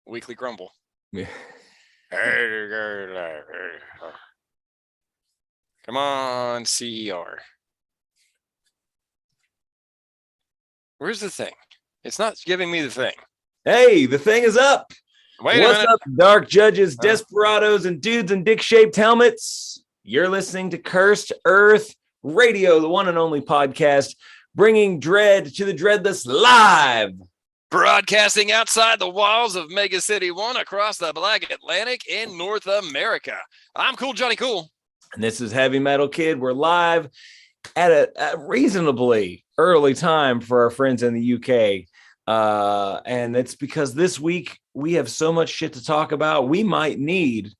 Weekly Grumble. Yeah. Come on, CER. Where's the thing? It's not giving me the thing. Hey, the thing is up. Wait What's a minute. up, dark judges, desperados, and dudes in dick-shaped helmets? You're listening to Cursed Earth Radio, the one and only podcast bringing Dredd to the Dreadless live. Broadcasting outside the walls of Mega City 1 across the Black Atlantic in North America. I'm Cool Johnny Cool. And this is Heavy Metal Kid. We're live at a reasonably early time for our friends in the UK. And it's because this week we have so much shit to talk about. We might need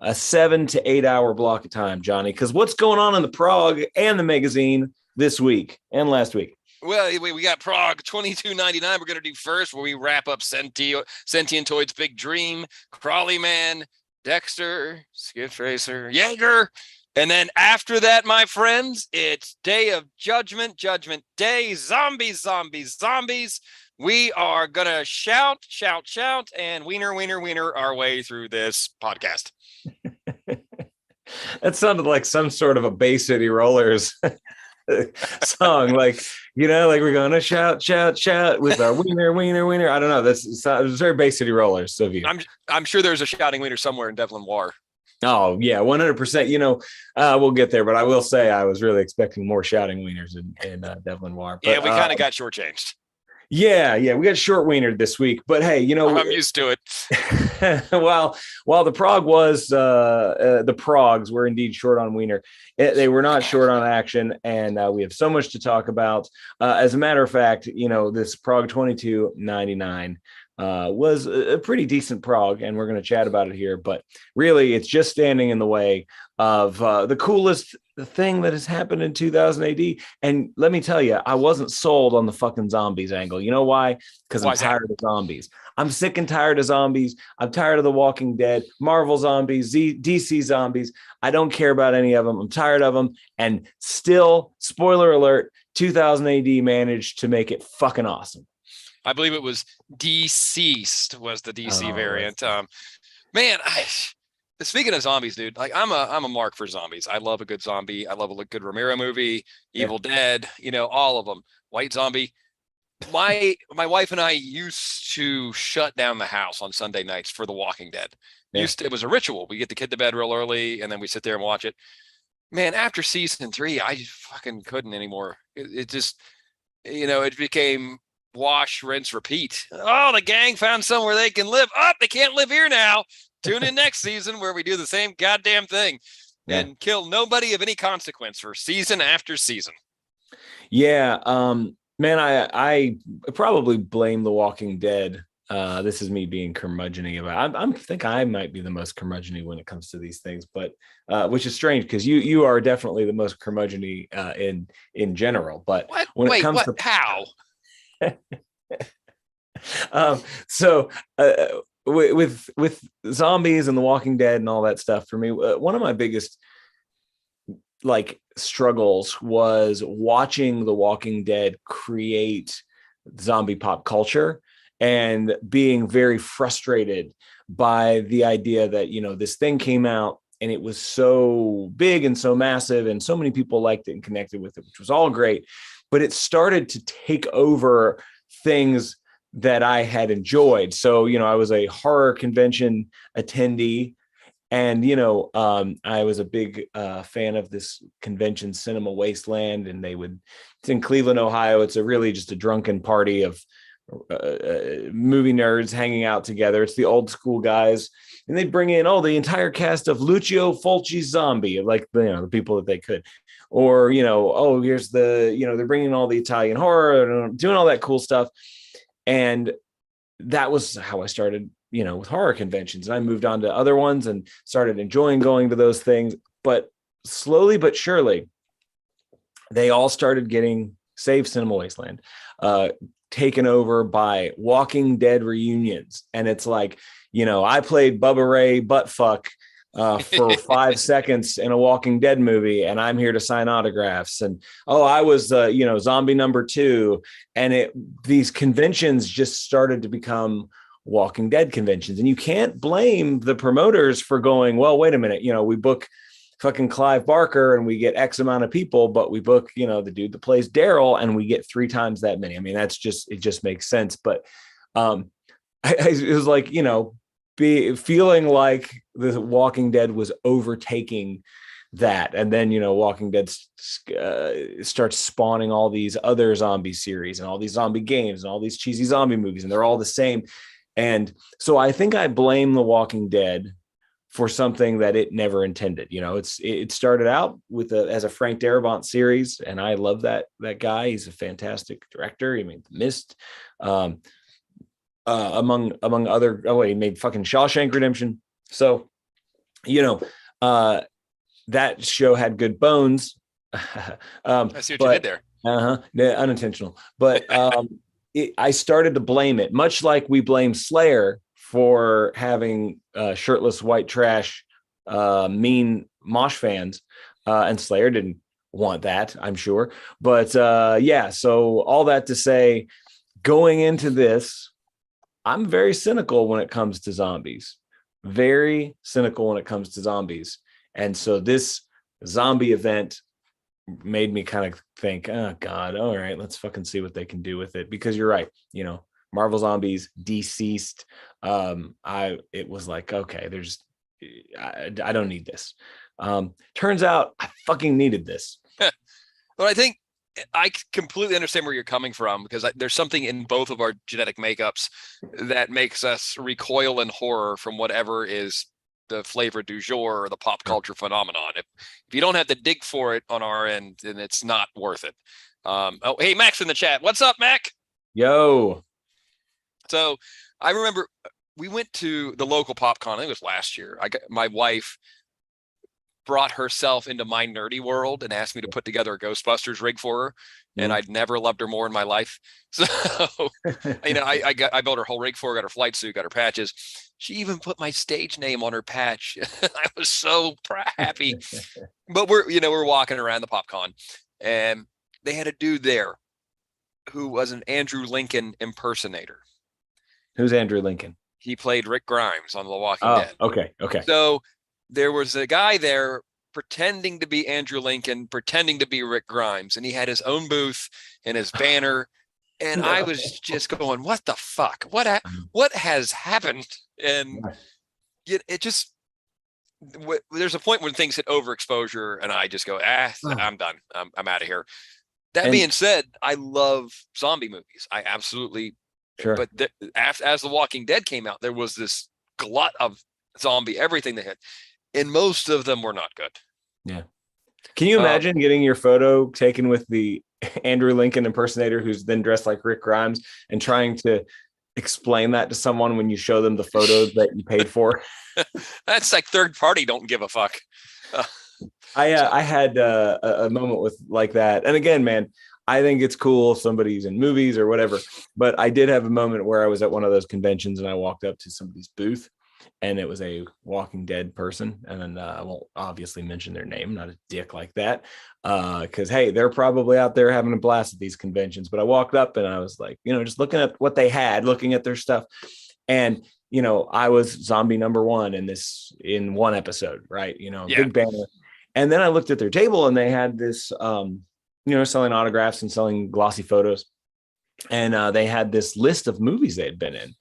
a 7 to 8 hour block of time, Johnny, because what's going on in the Prague and the magazine this week and last week? Well, we got Prague 22.99. We're going to do first where we wrap up Sentientoid's Big Dream, Crawley Man, Dexter, Skiff Racer, Jaeger. And then after that, my friends, it's Day of Judgment, Judgment Day, zombies, zombies, zombies. We are going to shout, shout, shout, and wiener, wiener, wiener our way through this podcast. That sounded like some sort of a Bay City Rollers song, like we're gonna shout, shout, shout with our wiener, wiener, wiener. I don't know. It's very Bay City Rollers. So I'm sure there's a shouting wiener somewhere in Devlin War. Oh yeah, 100%. We'll get there, but I will say I was really expecting more shouting wieners in Devlin War. But, yeah, we kind of got shortchanged. Yeah, we got short wienered this week, but hey, I'm used to it. while the Prague was the Progs were indeed short on wiener, they were not short on action, and we have so much to talk about. As a matter of fact, this Prague 22.99 was a pretty decent Prague, and we're going to chat about it here. But really, it's just standing in the way of the coolest thing that has happened in 2000 AD. And let me tell you, I wasn't sold on the fucking zombies angle. You know why? Because I'm tired of zombies. I'm sick and tired of zombies. I'm tired of The Walking Dead, Marvel zombies, DC zombies. I don't care about any of them. I'm tired of them. And still, spoiler alert, 2000 AD managed to make it fucking awesome. I believe it was Deceased was the DC variant. Speaking of zombies, dude, like I'm a mark for zombies. I love a good zombie. I love a good Romero movie, Evil Dead, all of them. White Zombie. My wife and I used to shut down the house on Sunday nights for The Walking Dead. Yeah. It was a ritual. We get the kid to bed real early, and then we sit there and watch it. Man, after season 3, I just fucking couldn't anymore. It just, it became wash, rinse, repeat. Oh, the gang found somewhere they can live. Oh, they can't live here now. Tune in next season where we do the same goddamn thing and kill nobody of any consequence for season after season. Yeah. Man, I probably blame The Walking Dead. This is me being curmudgeon-y about. I think I might be the most curmudgeon-y when it comes to these things, but which is strange because you are definitely the most curmudgeon-y in general. But how? With zombies and The Walking Dead and all that stuff, for me, one of my biggest struggles was watching The Walking Dead create zombie pop culture and being very frustrated by the idea that this thing came out and it was so big and so massive and so many people liked it and connected with it, which was all great, but it started to take over things that I had enjoyed. So, I was a horror convention attendee, and, I was a big fan of this convention, Cinema Wasteland, and it's in Cleveland, Ohio. It's just a drunken party of movie nerds hanging out together. It's the old school guys, and they'd bring in the entire cast of Lucio Fulci's Zombie, the people that they could, or here's they're bringing all the Italian horror, doing all that cool stuff. And that was how I started, with horror conventions. And I moved on to other ones and started enjoying going to those things. But slowly but surely, they all started getting, save Cinema Wasteland, taken over by Walking Dead reunions. And it's like, I played Bubba Ray Buttfuck for 5 seconds in a Walking Dead movie, and I'm here to sign autographs. And I was zombie number 2, and these conventions just started to become Walking Dead conventions. And you can't blame the promoters for going, well, wait a minute, we book fucking Clive Barker and we get X amount of people, but we book, the dude that plays Daryl and we get 3 times that many. I mean, it just makes sense. But it was like, feeling like the Walking Dead was overtaking that. And then, Walking Dead starts spawning all these other zombie series and all these zombie games and all these cheesy zombie movies, and they're all the same. And so I think I blame The Walking Dead for something that it never intended. It started out as a Frank Darabont series, and I love that guy. He's a fantastic director. He made The Mist, among other. Oh, he made fucking Shawshank Redemption. So, that show had good bones. I see what you did there. Unintentional, but I started to blame it, much like we blame Slayer for having shirtless white trash, mean mosh fans, and Slayer didn't want that, I'm sure. But so all that to say, going into this, I'm very cynical when it comes to zombies. Very cynical when it comes to zombies. And so this zombie event made me kind of think, oh God, all right, let's fucking see what they can do with it. Because you're right, Marvel Zombies, Deceased. It was like, okay, I don't need this. Turns out I fucking needed this. But I think I completely understand where you're coming from, because there's something in both of our genetic makeups that makes us recoil in horror from whatever is the flavor du jour or the pop culture phenomenon. If you don't have to dig for it on our end, then it's not worth it. Hey, Mac's in the chat. What's up, Mac? Yo. So I remember we went to the local PopCon. I think it was last year. My wife brought herself into my nerdy world and asked me to put together a Ghostbusters rig for her. And I'd never loved her more in my life. So, I built her whole rig for her, got her flight suit, got her patches. She even put my stage name on her patch. I was so happy. But we're walking around the PopCon, and they had a dude there who was an Andrew Lincoln impersonator. Who's Andrew Lincoln? He played Rick Grimes on The Walking Dead. Okay. So there was a guy there pretending to be Andrew Lincoln, pretending to be Rick Grimes, and he had his own booth and his banner. And I was just going, what the fuck? What has happened? And it just, there's a point when things hit overexposure and I just go, I'm done. I'm out of here. That being said, I love zombie movies. I absolutely, sure. But as The Walking Dead came out, there was this glut of zombie, everything they had. And most of them were not good. Yeah. Can you imagine getting your photo taken with the Andrew Lincoln impersonator who's then dressed like Rick Grimes and trying to explain that to someone when you show them the photo that you paid for? That's like third party don't give a fuck. I had a moment with like that. And again, man, I think it's cool if somebody's in movies or whatever. But I did have a moment where I was at one of those conventions and I walked up to somebody's booth. And it was a Walking Dead person. And then I won't obviously mention their name, not a dick like that. Because, hey, they're probably out there having a blast at these conventions. But I walked up and I was like, just looking at what they had, looking at their stuff. And, I was zombie number 1 in one episode, right? Big banner. And then I looked at their table and they had this, selling autographs and selling glossy photos. And they had this list of movies they had been in.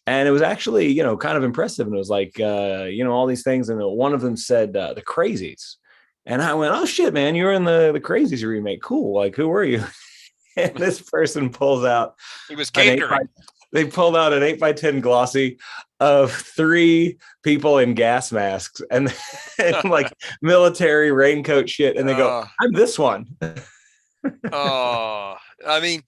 And it was actually, kind of impressive. And it was like, all these things. And one of them said The Crazies. And I went, oh, shit, man, you were in the Crazies remake. Cool. Like, who were you? And this person pulls out. He was catering. They pulled out an 8x10 glossy of 3 people in gas masks and like military raincoat shit. And they go, I'm this one. I mean,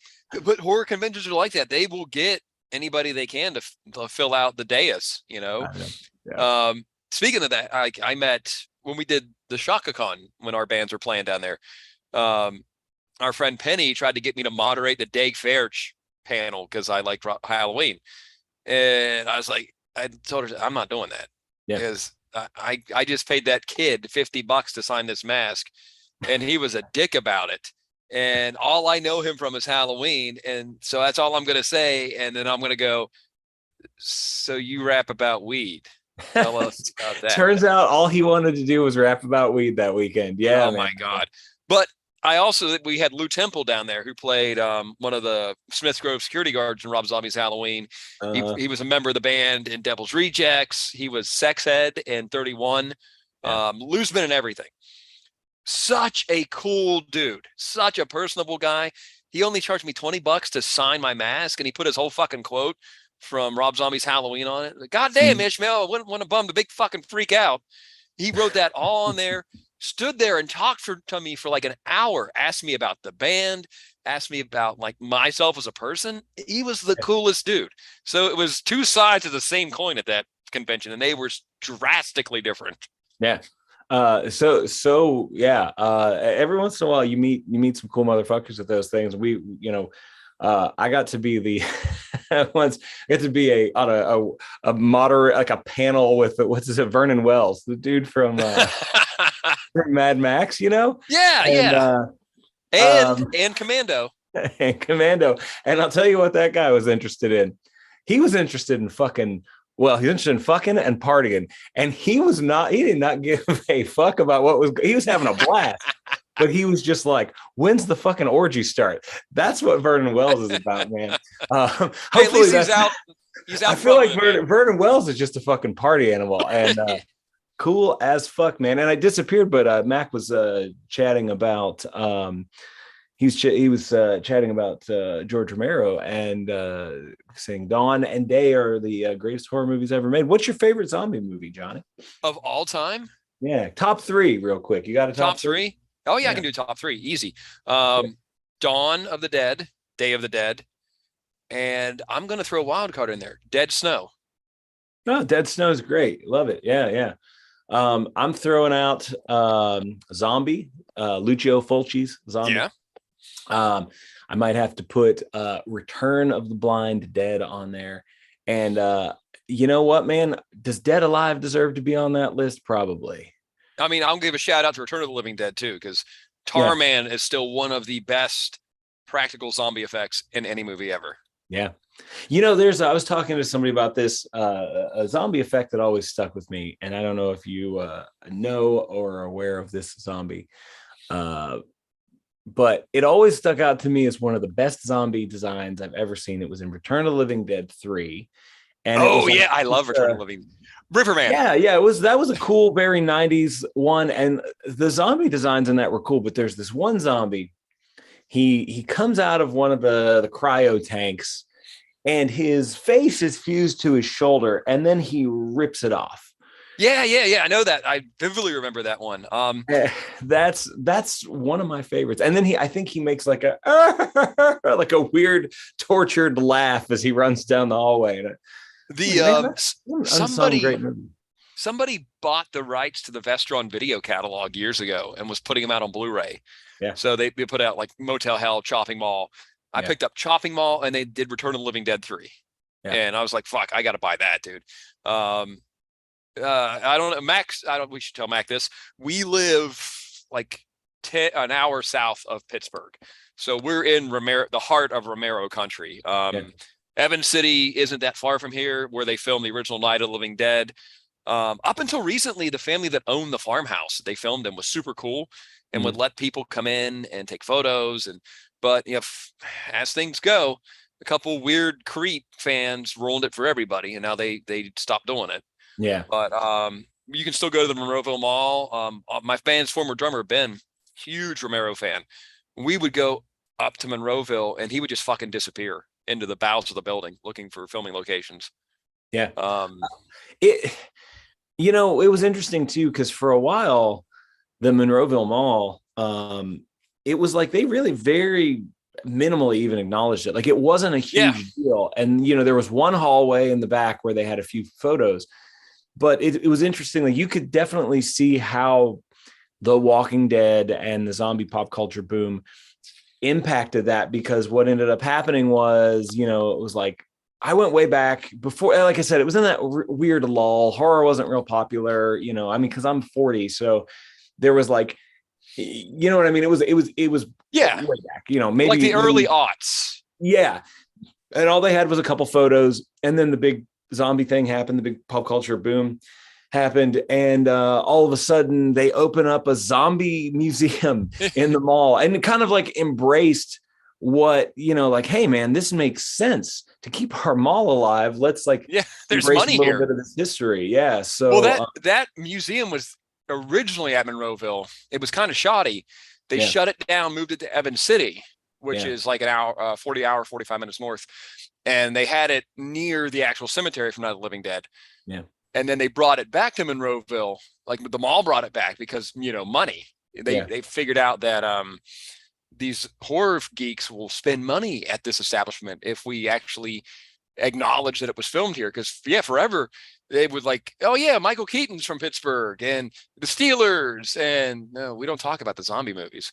but horror conventions are like that. They will get anybody they can to fill out the dais, Yeah. Speaking of that, I met when we did the ShakaCon when our bands were playing down there. Our friend Penny tried to get me to moderate the Dag Fair panel because I liked Halloween, and I was like, I told her I'm not doing that because I just paid that kid $50 to sign this mask, and he was a dick about it. And all I know him from is Halloween. And so that's all I'm going to say. And then I'm going to go, So you rap about weed. Tell us about that. Turns out all he wanted to do was rap about weed that weekend. Yeah, Oh man. my God. But we had Lou Temple down there who played one of the Smith Grove security guards in Rob Zombie's Halloween. He was a member of the band in Devil's Rejects. He was sex head in 31. Lou's been in everything. Such a cool dude, such a personable guy. He only charged me $20 to sign my mask, and he put his whole fucking quote from Rob Zombie's Halloween on it. God damn, Ishmael, I wouldn't want to bum the big fucking freak out. He wrote that all on there, stood there and talked to me for like an hour, asked me about the band, asked me about like myself as a person. He was the coolest dude. So it was two sides of the same coin at that convention, and they were drastically different. Yeah. Every once in a while you meet some cool motherfuckers at those things. I got to be the once get to be on a moderate, like a panel with Vernon Wells, the dude from from Mad Max, And Commando. And Commando. And I'll tell you what that guy was interested in. He was interested in fucking. Well, he's interested in fucking and partying, and he did not give a fuck about he was having a blast, but he was just like, when's the fucking orgy start? That's what Vernon Wells is about, man. Hey, at least he's out. I feel like Vernon Wells is just a fucking party animal, and cool as fuck, man. And I disappeared, but Mac was chatting about, he was chatting about George Romero and saying Dawn and Day are the greatest horror movies ever made. What's your favorite zombie movie, Johnny? Of all time? Yeah, top three, real quick. You got a top three? Oh yeah, I can do top three, easy. Dawn of the Dead, Day of the Dead, and I'm gonna throw a wild card in there. Dead Snow. No, Dead Snow is great. Love it. Yeah. I'm throwing out Zombie, Lucio Fulci's Zombie. Yeah. I might have to put Return of the Blind Dead on there. And you know what, man? Does Dead Alive deserve to be on that list? Probably. I mean, I'll give a shout out to Return of the Living Dead too, because Tarman is still one of the best practical zombie effects in any movie ever. Yeah. I was talking to somebody about this, a zombie effect that always stuck with me. And I don't know if you know or are aware of this zombie. But it always stuck out to me as one of the best zombie designs I've ever seen. It was in Return of the Living Dead 3. And I love Return of the Living Riverman. Yeah, that was a cool, very 90s one. And the zombie designs in that were cool, but there's this one zombie. He comes out of one of the cryo tanks, and his face is fused to his shoulder, and then he rips it off. Yeah. I know that. I vividly remember that one. That's one of my favorites. And then I think he makes like a like a weird tortured laugh as he runs down the hallway. Somebody bought the rights to the Vestron video catalog years ago and was putting them out on Blu-ray. Yeah. So they put out like Motel Hell, Chopping Mall. I picked up Chopping Mall, and they did Return of the Living Dead 3. Yeah. And I was like, fuck, I got to buy that, dude. I don't know, Max. We should tell Mac this. We live like an hour south of Pittsburgh, so we're in the heart of Romero country. Evans City isn't that far from here, where they filmed the original Night of the Living Dead. Up until recently, the family that owned the farmhouse they filmed in was super cool and would let people come in and take photos. But as things go, a couple weird creep fans ruined it for everybody, and now they stopped doing it. Yeah. But you can still go to the Monroeville Mall. My band's former drummer, Ben, huge Romero fan. We would go up to Monroeville, and he would just fucking disappear into the bowels of the building looking for filming locations. Yeah. It was interesting too, because for a while, the Monroeville Mall, it was like they really very minimally even acknowledged it. Like it wasn't a huge deal. And, there was one hallway in the back where they had a few photos. But it was interesting. Like you could definitely see how The Walking Dead and the zombie pop culture boom impacted that, because what ended up happening was, it was like, I went way back before, like I said, it was in that weird lull. Horror wasn't real popular, because I'm 40. So there was like, you know what I mean? It was way back, maybe like the early aughts. Yeah. And all they had was a couple photos, and then the big zombie thing happened, the big pop culture boom happened, and all of a sudden they open up a zombie museum in the mall, and it kind of like embraced what, like, hey man, this makes sense to keep our mall alive. Let's like there's embrace money a little here. bit of this history. Yeah. Well, So that museum was originally at Monroeville. It was kind of shoddy. They yeah, shut it down, moved it to Evans City, which yeah, is like an hour, 45 minutes north. And they had it near the actual cemetery from Night of the Living Dead. yeah, And then they brought it back to Monroeville. Like the mall brought it back because, money. They yeah, they figured out that these horror geeks will spend money at this establishment if we actually acknowledge that it was filmed here. Because forever they would like, oh yeah, Michael Keaton's from Pittsburgh and the Steelers, and no, we don't talk about the zombie movies.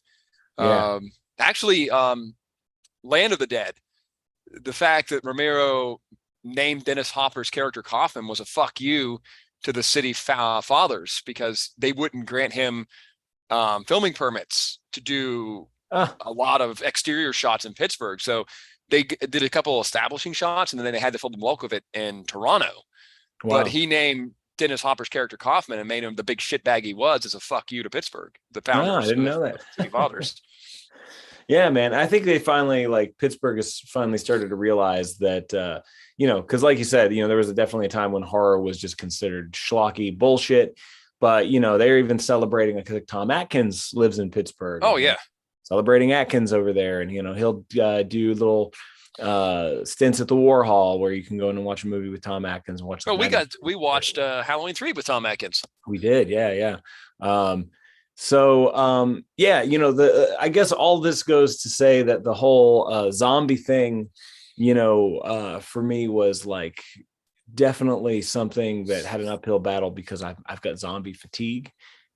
yeah. Actually, Land of the Dead, the fact that Romero named Dennis Hopper's character Kaufman was a fuck you to the city fathers, because they wouldn't grant him filming permits to do a lot of exterior shots in Pittsburgh. So they did a couple establishing shots, and then they had to film the bulk of it in Toronto. Wow. But he named Dennis Hopper's character Kaufman and made him the big shitbag he was as a fuck you to Pittsburgh, the founders. No, I didn't know that. City fathers. Yeah, man. I think they finally, like, Pittsburgh has finally started to realize that, because like you said, there was definitely a time when horror was just considered schlocky bullshit. But, they're even celebrating, like Tom Atkins lives in Pittsburgh. Oh, yeah. Celebrating Atkins over there. And, he'll do little stints at the Warhol where you can go in and watch a movie with Tom Atkins and watch. Oh, we watched Halloween 3 with Tom Atkins. We did. Yeah. Yeah. I guess all this goes to say that the whole zombie thing, for me was like definitely something that had an uphill battle because I've got zombie fatigue.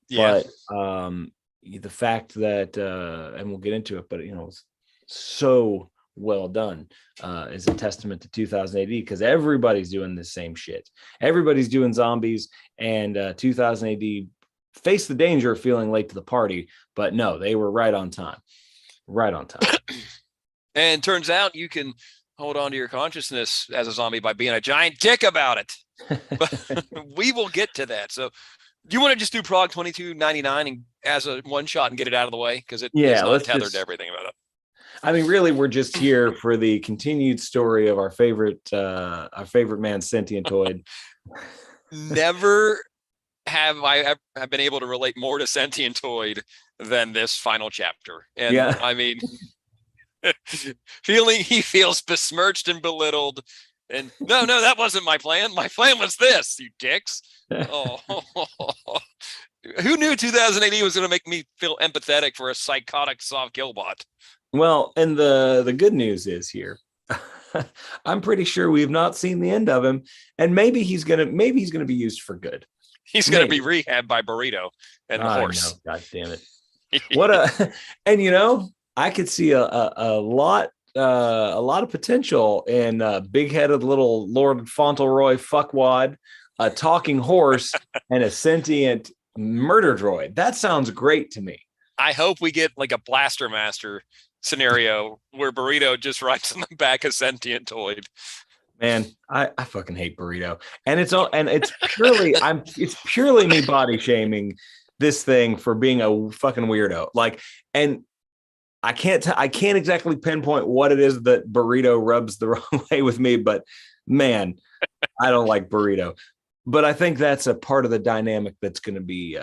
Yeah. But the fact that, and we'll get into it, but it's so well done is a testament to 2000 AD, because everybody's doing the same shit. Everybody's doing zombies, and 2000 AD faced the danger of feeling late to the party, but no, they were right on time. And turns out you can hold on to your consciousness as a zombie by being a giant dick about it. But we will get to that. So do you want to just do Prague 2299 and as a one shot and get it out of the way? Because it's not tethered to everything about it. I mean, really, we're just here for the continued story of our favorite man, Sentientoid. Never have I been able to relate more to Sentientoid than this final chapter. And yeah. I mean, he feels besmirched and belittled. And no, that wasn't my plan. My plan was this, you dicks. Oh, who knew 2080 was going to make me feel empathetic for a psychotic soft killbot? Well, and the good news is here, I'm pretty sure we've not seen the end of him, and maybe he's gonna be used for good. He's gonna be rehabbed by Burrito and the horse. God damn it! And I could see a lot of potential in big-headed little Lord Fauntleroy fuckwad, a talking horse, and a sentient murder droid. That sounds great to me. I hope we get like a Blaster Master scenario where Burrito just rides on the back of Sentientoid. Man, I fucking hate Burrito, and it's purely me body shaming this thing for being a fucking weirdo. Like, and I can't exactly pinpoint what it is that Burrito rubs the wrong way with me, but man, I don't like Burrito. But I think that's a part of the dynamic that's going to be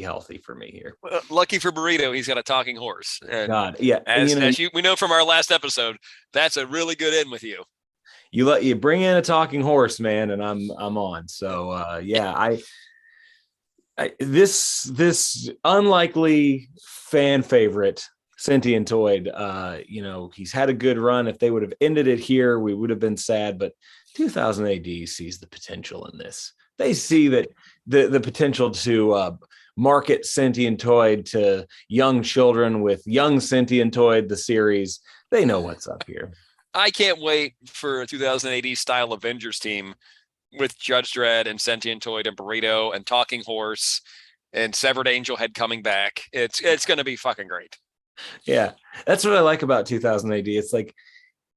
healthy for me here. Well, lucky for Burrito, he's got a talking horse. And God, yeah. As we know from our last episode, that's a really good end with you. You bring in a talking horse, man, and I'm on. So this unlikely fan favorite Sentientoid, he's had a good run. If they would have ended it here, we would have been sad, but 2000 AD sees the potential in this. They see that the potential to market Sentientoid to young children with Young Sentientoid, the series. They know what's up here. I can't wait for a 2000 AD style Avengers team with Judge Dredd and Sentientoid and Burrito and Talking Horse and Severed Angel Head coming back. It's going to be fucking great. Yeah, that's what I like about 2000 AD. It's like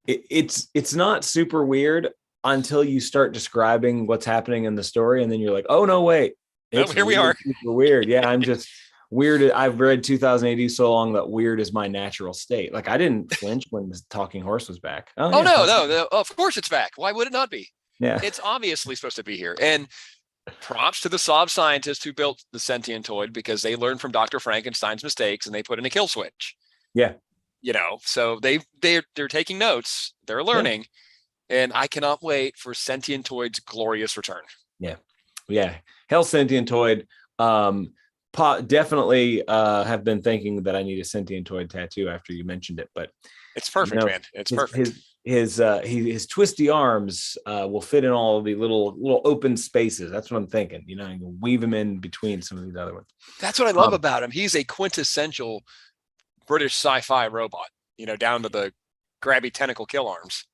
it's not super weird until you start describing what's happening in the story, and then you're like, oh no, wait, Nope, it's here we really are. super weird. Yeah, I'm just weird. I've read 2000 AD so long that weird is my natural state. Like I didn't flinch when the talking horse was back. Oh Oh yeah, no, of course it's back. Why would it not be? yeah, It's obviously supposed to be here. And props to the Saab scientists who built the sentientoid, because they learned from Dr. Frankenstein's mistakes and they put in a kill switch. yeah, So they're taking notes, they're yeah, learning, and I cannot wait for Sentientoid's glorious return. yeah, yeah. Hell, Sentientoid. Definitely have been thinking that I need a Sentientoid tattoo after you mentioned it, but It's perfect, man. It's perfect. His twisty arms will fit in all of the little open spaces. That's what I'm thinking. You can weave him in between some of these other ones. That's what I love about him. He's a quintessential British sci-fi robot, down to the grabby tentacle kill arms.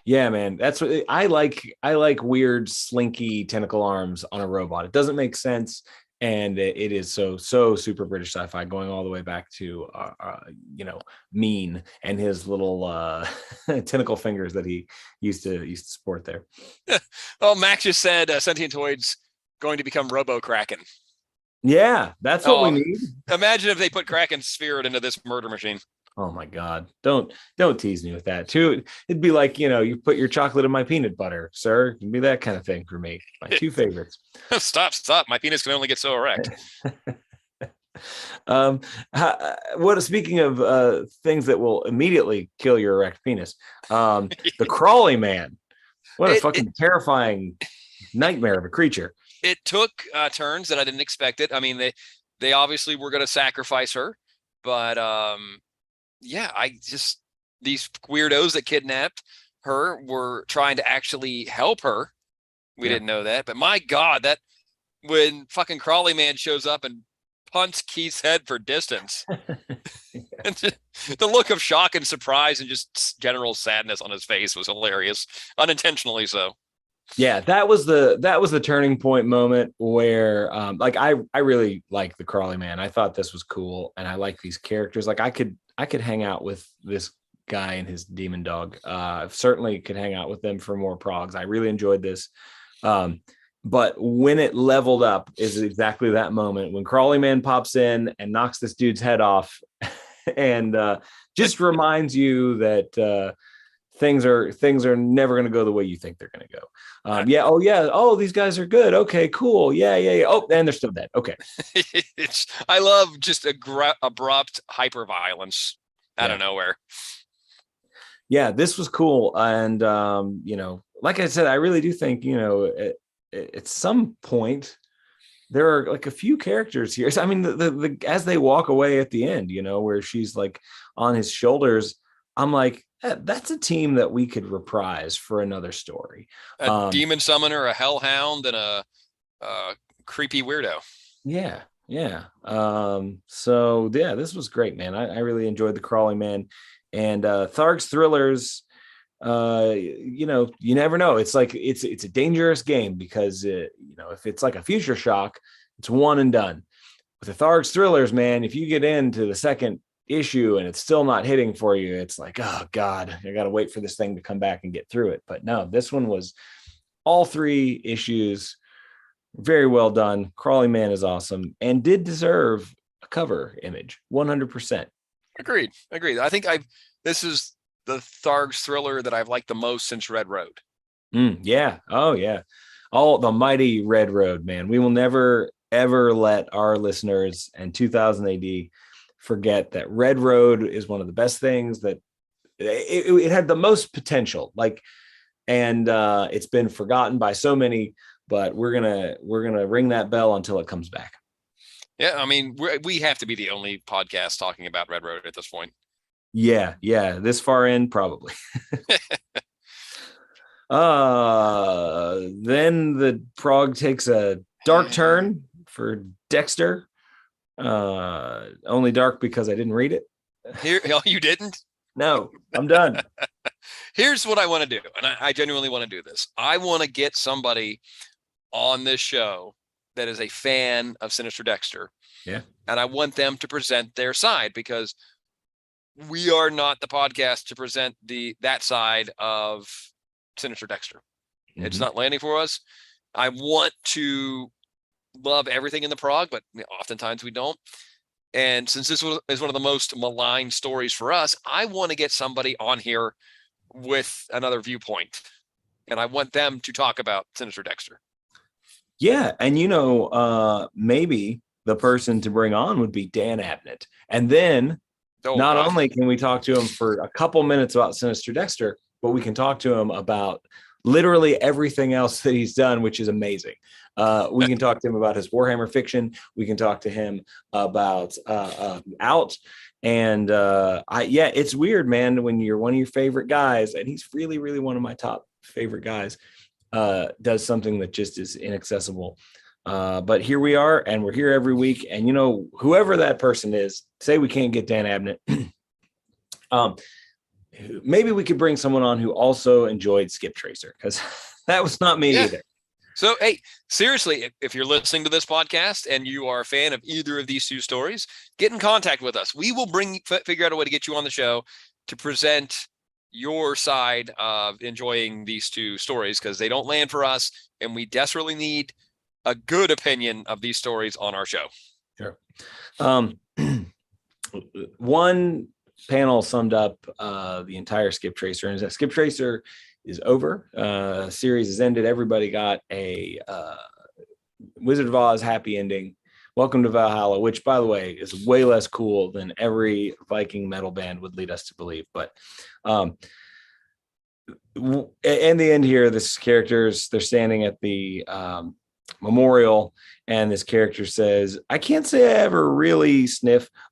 Yeah, man. That's what I like. I like weird, slinky tentacle arms on a robot. It doesn't make sense. And it is so super British sci-fi, going all the way back to Mean and his little tentacle fingers that he used to sport there. Well, Max just said Sentientoid's going to become Robo Kraken. Yeah, that's what we need. Imagine if they put Kraken's spirit into this murder machine. Oh my God. Don't tease me with that too. It'd be like, you put your chocolate in my peanut butter, sir. It'd be that kind of thing for me. My two favorites. Stop. My penis can only get so erect. Speaking of things that will immediately kill your erect penis, the Crawley Man. What a fucking terrifying nightmare of a creature. It took turns that I didn't expect it. I mean, they obviously were going to sacrifice her, but these weirdos that kidnapped her were trying to actually help her. We didn't know that, but my God, that when fucking Crawley Man shows up and punts Keith's head for distance, the look of shock and surprise and just general sadness on his face was hilarious, unintentionally so. Yeah, that was the turning point moment where I really like the Crawley Man. I thought this was cool, and I like these characters. Like I could hang out with this guy and his demon dog. Certainly could hang out with them for more progs. I really enjoyed this. But when it leveled up is exactly that moment when Crawley Man pops in and knocks this dude's head off and just reminds you that things are never going to go the way you think they're going to go. Oh, these guys are good. Okay, cool. Yeah. Oh, and they're still dead. Okay. I love just abrupt hyper violence out of nowhere. Yeah, this was cool. And like I said, I really do think at some point there are like a few characters here. I mean, the as they walk away at the end, where she's like on his shoulders, I'm like, that's a team that we could reprise for another story. A demon summoner, a hellhound, and a creepy weirdo. Yeah. So yeah, this was great, man. I really enjoyed the Crawley Man, and Tharg's Thrillers. You never know. It's like it's a dangerous game because if it's like a Future Shock, it's one and done. With the Tharg's Thrillers, man, if you get into the second issue and it's still not hitting for you, it's like, oh God, I got to wait for this thing to come back and get through it. But no, this one was all three issues very well done. Crawley Man is awesome and did deserve a cover image 100%. Agreed. I think this is the Tharg's Thriller that I've liked the most since Red Road. Yeah. Oh yeah. All the mighty Red Road, man. We will never ever let our listeners and 2000 AD forget that Red Road is one of the best things that it had the most potential, and it's been forgotten by so many, but we're gonna ring that bell until it comes back. Yeah, I mean, we have to be the only podcast talking about Red Road at this point. Yeah, this far in, probably. Then the prog takes a dark turn for Dexter. Only dark because I didn't read it. Here, oh, you didn't? No, I'm done. Here's what I want to do, and I genuinely want to do this. I want to get somebody on this show that is a fan of Sinister Dexter. Yeah. And I want them to present their side, because we are not the podcast to present that side of Sinister Dexter. Mm-hmm. It's not landing for us. I want to love everything in the prog, but oftentimes we don't. And since this is one of the most maligned stories for us, I want to get somebody on here with another viewpoint. And I want them to talk about Sinister Dexter. Yeah. And, maybe the person to bring on would be Dan Abnett. And then not only can we talk to him for a couple minutes about Sinister Dexter, but we can talk to him about literally everything else that he's done, which is amazing. We can talk to him about his Warhammer fiction. We can talk to him about Out. And it's weird, man, when you're one of your favorite guys, and he's really, really one of my top favorite guys, does something that just is inaccessible. But here we are, and we're here every week. And, whoever that person is, say we can't get Dan Abnett. Maybe we could bring someone on who also enjoyed Skip Tracer, because that was not me either. So, hey, seriously, if you're listening to this podcast and you are a fan of either of these two stories, get in contact with us. We will figure out a way to get you on the show to present your side of enjoying these two stories, because they don't land for us, and we desperately need a good opinion of these stories on our show. Sure. One panel summed up the entire Skip Tracer, and that Skip Tracer is over. Series has ended. Everybody got a Wizard of Oz happy ending. Welcome to Valhalla, which, by the way, is way less cool than every Viking metal band would lead us to believe. But in the end here, this characters, they're standing at the memorial, and this character says, "I can't say I ever really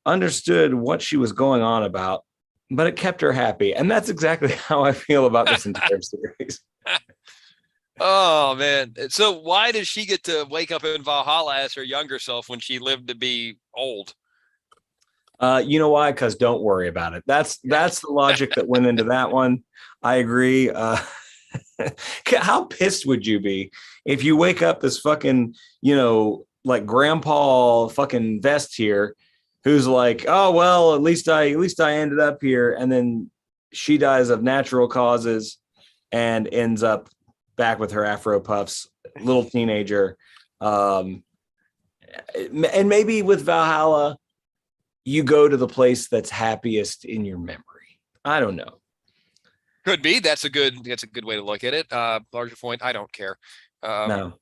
understood what she was going on about, but it kept her happy." And that's exactly how I feel about this entire series. Oh, man. So why does she get to wake up in Valhalla as her younger self when she lived to be old? You know why? Because don't worry about it. That's the logic that went into that one. I agree. How pissed would you be if you wake up this fucking, like grandpa fucking vest here, who's like, "Oh, well, at least I ended up here," and then she dies of natural causes and ends up back with her Afro puffs, little teenager. And maybe with Valhalla, you go to the place that's happiest in your memory. I don't know. Could be. That's a good way to look at it. Larger point, I don't care. No.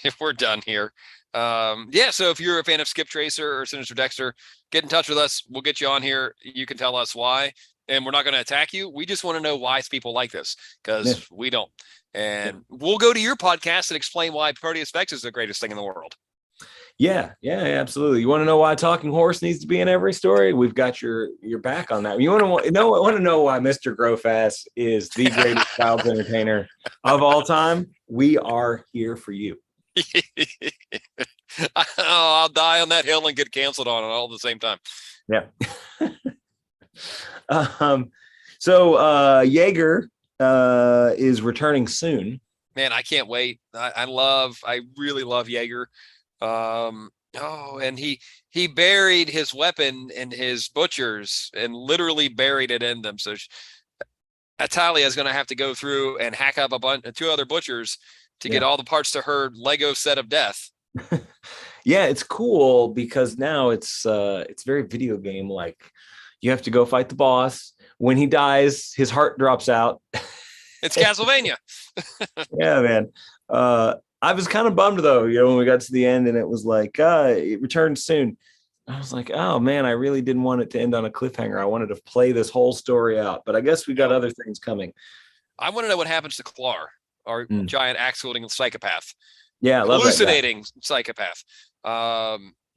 If we're done here. So if you're a fan of Skip Tracer or Sinister Dexter, get in touch with us. We'll get you on here. You can tell us why. And we're not going to attack you. We just want to know why people like this, because we don't. And we'll go to your podcast and explain why Proteus Vex is the greatest thing in the world. Yeah, absolutely. You want to know why Talking Horse needs to be in every story? We've got your back on that. You want to know why Mr. Grofass is the greatest child entertainer of all time? We are here for you. I'll die on that hill and get canceled on it all at the same time. Yeah. So Jaeger is returning soon. Man, I can't wait. I really love Jaeger. And he buried his weapon in his butchers and literally buried it in them. So Atalia is going to have to go through and hack up two other butchers to get all the parts to her Lego set of death. Yeah, it's cool because now it's very video game like. You have to go fight the boss. When he dies, his heart drops out. It's Castlevania. Yeah, man. I was kind of bummed though, when we got to the end and it was like, it returns soon. I was like, oh man, I really didn't want it to end on a cliffhanger. I wanted to play this whole story out, but I guess we got other things coming. I want to know what happens to Klar, our giant axe-wielding psychopath. Yeah, I love hallucinating psychopath.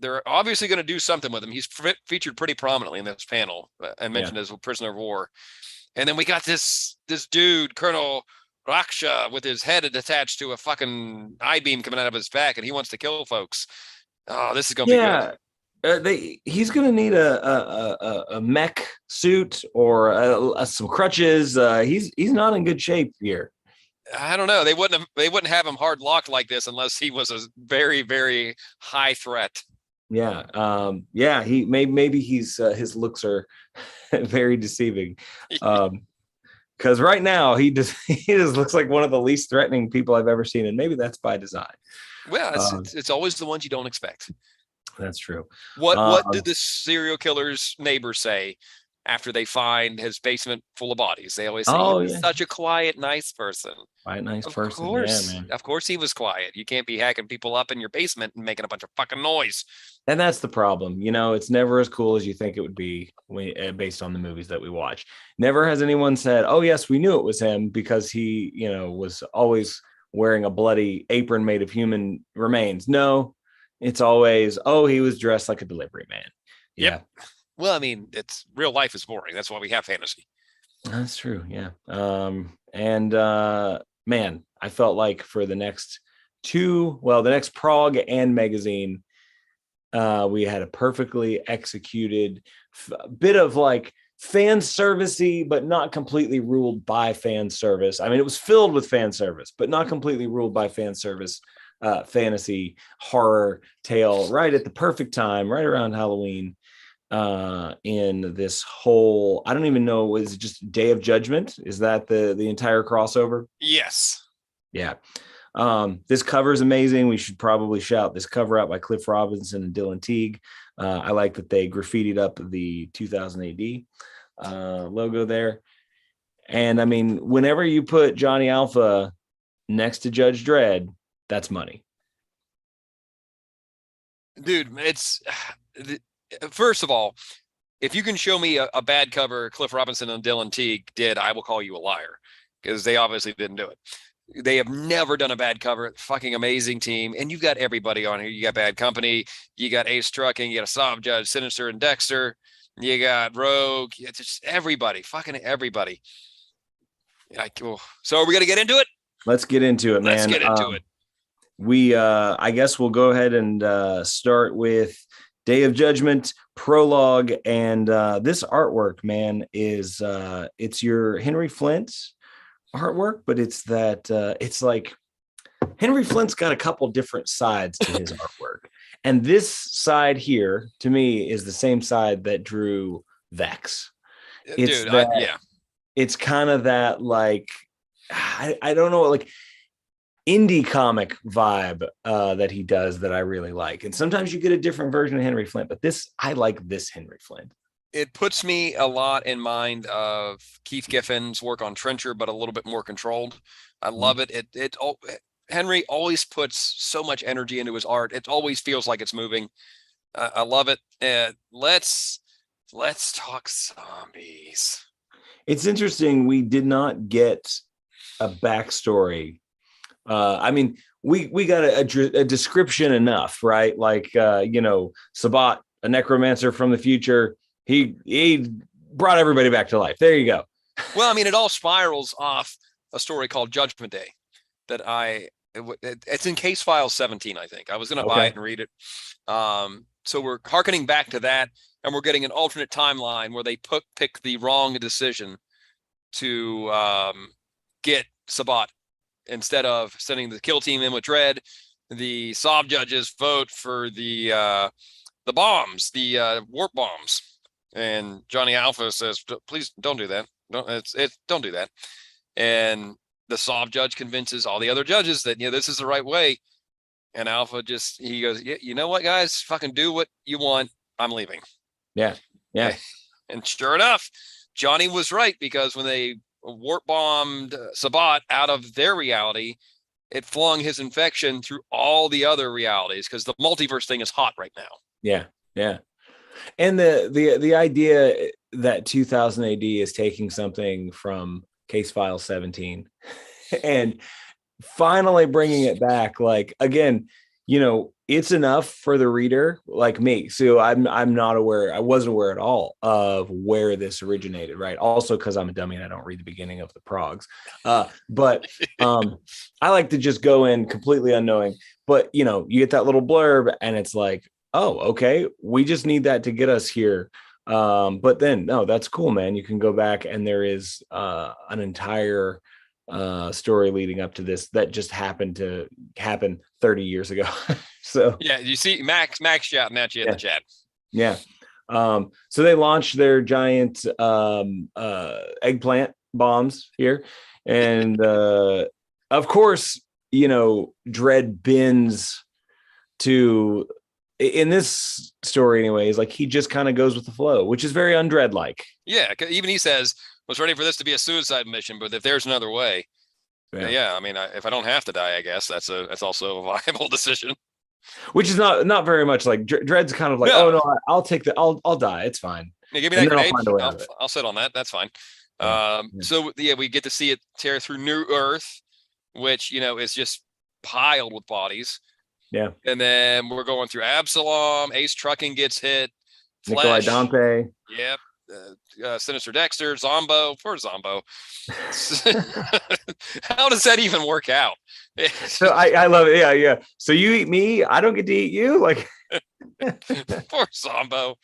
They're obviously going to do something with him. He's featured pretty prominently in this panel. I mentioned as a prisoner of war. And then we got this dude, Colonel Raksha, with his head attached to a fucking I-beam coming out of his back, and he wants to kill folks. Oh, this is going to be good. He's going to need a mech suit or some crutches. He's not in good shape here. I don't know. They wouldn't have him hard locked like this unless he was a very, very high threat. Yeah. Yeah. Maybe he's his looks are very deceiving. Because right now he just looks like one of the least threatening people I've ever seen, and maybe that's by design. Well, Um, it's always the ones you don't expect. that's true. What did the serial killer's neighbor say after they find his basement full of bodies? They always say he Oh was yeah, such a quiet, nice person. quite a nice person. Yeah, man. Of course, he was quiet. You can't be hacking people up in your basement and making a bunch of fucking noise. And that's the problem. It's never as cool as you think it would be based on the movies that we watch. Never has anyone said, "Oh yes, we knew it was him because he, was always wearing a bloody apron made of human remains." No, it's always, "Oh, he was dressed like a delivery man." Yep. Yeah, Well, I mean, it's real life is boring. That's why we have fantasy. that's true. Yeah. And man, I felt like for the next the next prog and magazine, we had a perfectly executed bit of like fan servicey, but not completely ruled by fan service. I mean, it was filled with fan service, but not completely ruled by fan service. Fantasy horror tale right at the perfect time, right around Halloween. In this whole, I don't even know, was it just Day of Judgment? Is that the entire crossover? Yes. Yeah. This cover is amazing. We should probably shout this cover out by Cliff Robinson and Dylan Teague. I like that they graffitied up the 2000 AD logo there. And I mean, whenever you put Johnny Alpha next to Judge Dredd, that's money. Dude, it's first of all, if you can show me a bad cover Cliff Robinson and Dylan Teague did, I will call you a liar because they obviously didn't do it. They have never done a bad cover. Fucking amazing team. And you've got everybody on here. You got Bad Company. You got Ace Trucking. You got a Sob Judge, Sinister, and Dexter. You got Rogue. It's just everybody. Fucking everybody. So are we going to get into it? Let's get into it, man. Let's get into it. I guess we'll go ahead and start with Day of Judgment prologue. And this artwork, man, is it's your Henry Flint artwork, but it's that it's like Henry Flint's got a couple different sides to his artwork. And this side here, to me, is the same side that drew Vex. It's Dude, that, it's kind of that like, I don't know, like indie comic vibe that he does that I really like. And sometimes you get a different version of Henry Flint, but I like this Henry Flint. It puts me a lot in mind of Keith Giffen's work on Trencher, but a little bit more controlled. I love it. Henry always puts so much energy into his art. It always feels like it's moving. I love it. Let's talk zombies. It's interesting. We did not get a backstory. I mean, we got a description enough, right? Like, Sabat, a necromancer from the future. He brought everybody back to life. There you go. Well, I mean, it all spirals off a story called Judgment Day that it's in case file 17, I think. I was going to buy it and read it. So we're hearkening back to that, and we're getting an alternate timeline where they pick the wrong decision to get Sabat. Instead of sending the kill team in with Dredd, the Sob judges vote for the bombs, the warp bombs. And Johnny Alpha says, "Please don't do that. Don't do that." And the Sob judge convinces all the other judges that this is the right way. And Alpha he goes, "Yeah, you know what, guys? Fucking do what you want. I'm leaving." Yeah. And sure enough, Johnny was right, because when they warp bombed Sabat out of their reality, it flung his infection through all the other realities, because the multiverse thing is hot right now. Yeah. And the idea that 2000 AD is taking something from case file 17 and finally bringing it back, like, again, it's enough for the reader like me. So I wasn't aware at all of where this originated, right? Also, because I'm a dummy and I don't read the beginning of the progs. But I like to just go in completely unknowing. But you get that little blurb and it's like, oh, okay, we just need that to get us here. But then no, that's cool, man. You can go back and there is an entire story leading up to this that just happened to happen 30 years ago. So Yeah, you see Max shouting at you in the chat. Yeah. So they launched their giant eggplant bombs here. And of course, Dredd bends to, in this story anyways, like he just kind of goes with the flow, which is very undread like. Yeah, even he says, was ready for this to be a suicide mission, but if there's another way, yeah, I mean, if I don't have to die, I guess that's also a viable decision. Which is not very much like Dredd's kind of like, oh no, I'll take that. I'll die. It's fine. Yeah, give me that grenade. I'll sit on that. That's fine. So yeah, we get to see it tear through New Earth, which is just piled with bodies. Yeah. And then we're going through Absalom. Ace Trucking gets hit. Nikolai Dante. Yep. Sinister Dexter, Zombo. Poor Zombo. How does that even work out? So I love it. Yeah. So you eat me, I don't get to eat you. Like poor Zombo.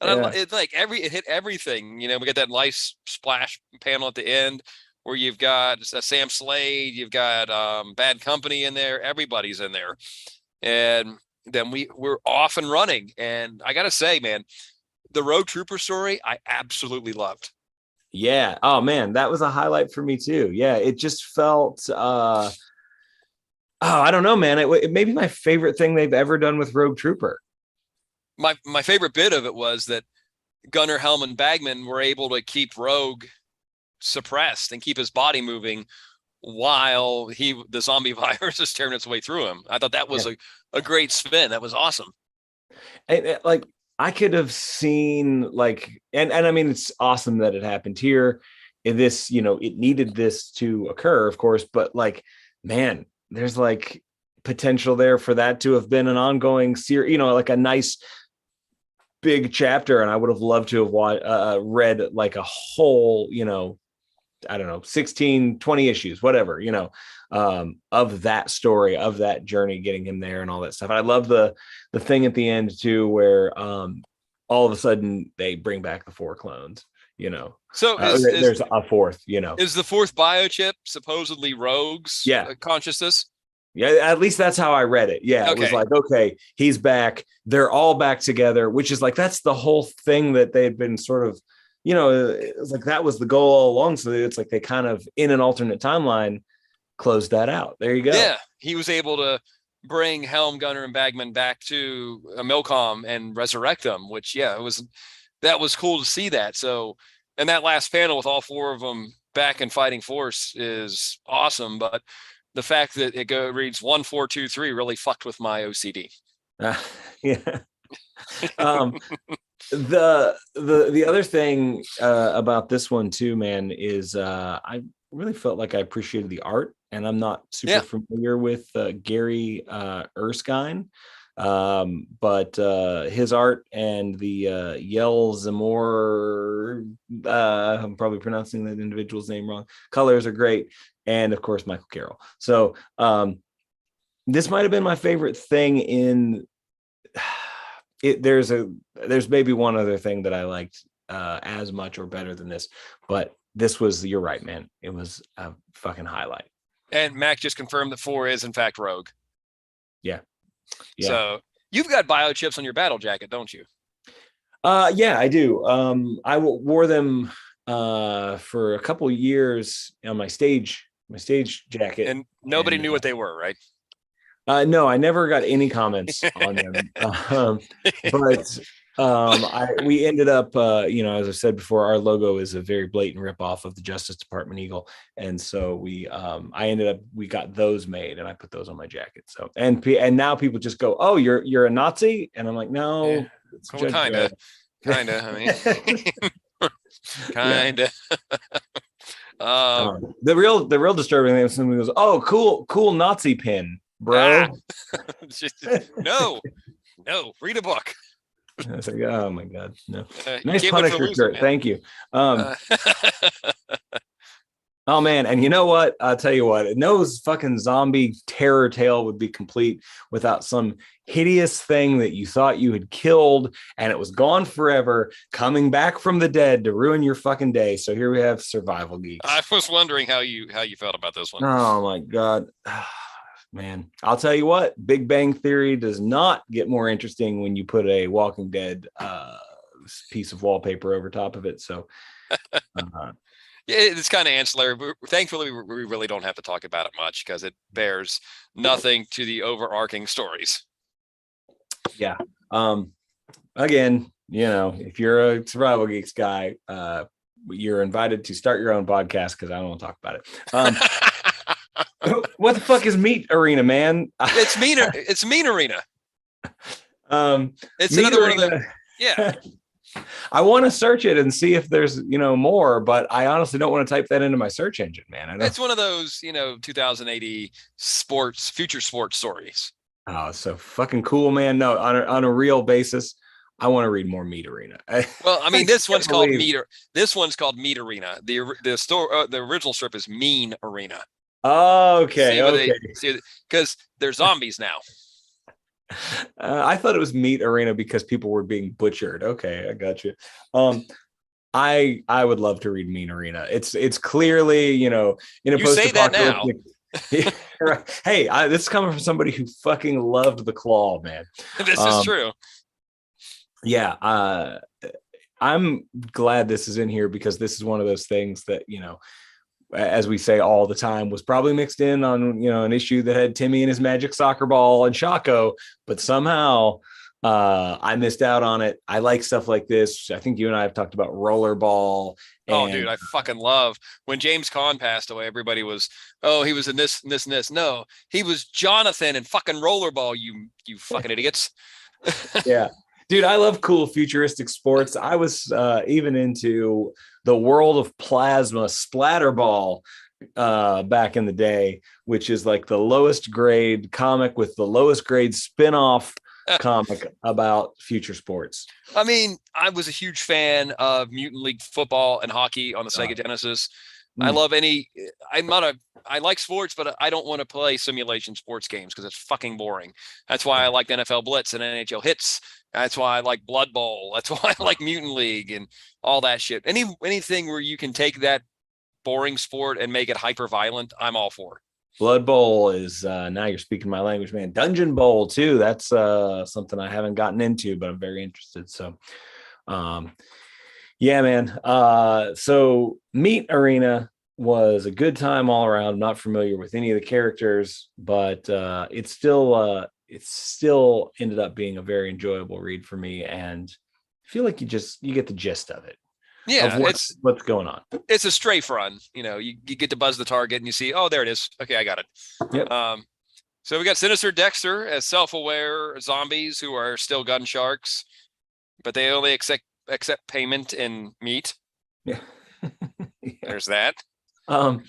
And it hit everything. We get that nice splash panel at the end where you've got Sam Slade, you've got Bad Company in there, everybody's in there. And then we're off and running. And I gotta say, man, the Rogue Trooper story, I absolutely loved. Yeah. Oh man, that was a highlight for me too. Yeah, it just felt I don't know, man. It may be my favorite thing they've ever done with Rogue Trooper. My favorite bit of it was that Gunner, Helm, and Bagman were able to keep Rogue suppressed and keep his body moving while the zombie virus is tearing its way through him. I thought that was a great spin. That was awesome. And, like I could have seen and I mean, it's awesome that it happened here. In this, it needed this to occur, of course, but man, there's potential there for that to have been an ongoing series, like a nice big chapter. And I would have loved to have read a whole, I don't know, 16, 20 issues, whatever, of that story, of that journey, getting him there and all that stuff. And I love the thing at the end too, where all of a sudden they bring back the 4 clones, So there's a fourth, Is the 4th biochip supposedly Rogue's consciousness? Yeah, at least that's how I read it. Yeah, okay. It was okay, he's back. They're all back together, which is that's the whole thing that they had been sort of, it was that was the goal all along. So it's they kind of, in an alternate timeline, closed that out. There you go. Yeah, he was able to bring Helm, Gunner, and Bagman back to Milcom and resurrect them, which, that was cool to see that. So, and that last panel with all 4 of them back in fighting force is awesome. But the fact that it reads 1, 4, 2, 3 really fucked with my OCD. Yeah. The other thing about this one too, man, is I really felt like I appreciated the art, and I'm not super familiar with Gary Erskine, but his art and the Yell Zamor, I'm probably pronouncing that individual's name wrong, colors are great, and of course Michael Carroll. So this might have been my favorite thing in it. There's maybe one other thing that I liked as much or better than this, but this was, you're right, man, it was a fucking highlight. And Mac just confirmed that 4 is in fact Rogue. Yeah. So you've got biochips on your battle jacket, don't you? Yeah, I do. I wore them for a couple of years on my stage jacket, and nobody knew what they were, right? No, I never got any comments on them. But we ended up, as I said before, our logo is a very blatant ripoff of the Justice Department Eagle, and so we got those made, and I put those on my jacket. So and now people just go, "Oh, you're a Nazi," and I'm like, "No, well, kinda. I mean, kinda. The real disturbing thing is somebody goes, "Oh, cool Nazi pin, bro." No, read a book. I was like, oh my god, no. Nice Punisher shirt, thank you. Oh man, and you know what? I'll tell you what, no fucking zombie terror tale would be complete without some hideous thing that you thought you had killed and it was gone forever, coming back from the dead to ruin your fucking day. So here we have survival geeks. I was wondering how you felt about this one. Oh my god. Man, I'll tell you what, Big Bang Theory does not get more interesting when you put a Walking Dead piece of wallpaper over top of it. So Yeah, it's kind of ancillary. But thankfully, we really don't have to talk about it much because it bears nothing to the overarching stories. yeah. Again, if you're a survival geeks guy, you're invited to start your own podcast because I don't want to talk about it. What the fuck is Meat Arena, man? It's mean. It's Mean Arena. It's Meat another Arena. one of the. Yeah. I want to search it and see if there's more, but I honestly don't want to type that into my search engine, man. It's one of those 2080 future sports stories. Oh, so fucking cool, man. No, on a real basis, I want to read more Meat Arena. Well, I mean, this one's called Meat. This one's called Meat Arena. The original strip is Mean Arena. Oh, okay. Because they're zombies now. I thought it was Meat Arena because people were being butchered. Okay, I got you. I would love to read Mean Arena. It's clearly in a you say that now. Hey, this is coming from somebody who fucking loved The Claw, man. This is true. Yeah, I'm glad this is in here because this is one of those things that as we say all the time, was probably mixed in on an issue that had Timmy and his magic soccer ball and Shaco, but somehow I missed out on it. I like stuff like this. I think you and I have talked about Rollerball. Oh, dude, I fucking love when James Caan passed away. Everybody was, oh, he was in this, and this, and this. No, he was Jonathan and fucking Rollerball. You fucking idiots. Yeah. Dude, I love cool futuristic sports. I was even into the World of Plasma Splatterball back in the day, which is like the lowest grade comic with the lowest grade spin-off comic about future sports. I mean, I was a huge fan of Mutant League football and hockey on the Sega Genesis. I love I like sports, but I don't want to play simulation sports games because it's fucking boring. That's why I like NFL Blitz and NHL Hits. That's why I like Blood Bowl. That's why I like Mutant League and all that shit. Anything where you can take that boring sport and make it hyper violent, I'm all for. Blood Bowl is now you're speaking my language, man. Dungeon Bowl too. That's something I haven't gotten into, but I'm very interested. So, yeah, man. So Meat Arena was a good time all around. I'm not familiar with any of the characters, but it still ended up being a very enjoyable read for me, and I feel like you get the gist of it. Yeah, what's going on. It's a strafe run. You get to buzz the target and you see, oh, there it is. Okay, I got it. Yep. So we got Sinister Dexter as self-aware zombies who are still gun sharks, but they only accept payment in meat. Yeah. Yeah. There's that. And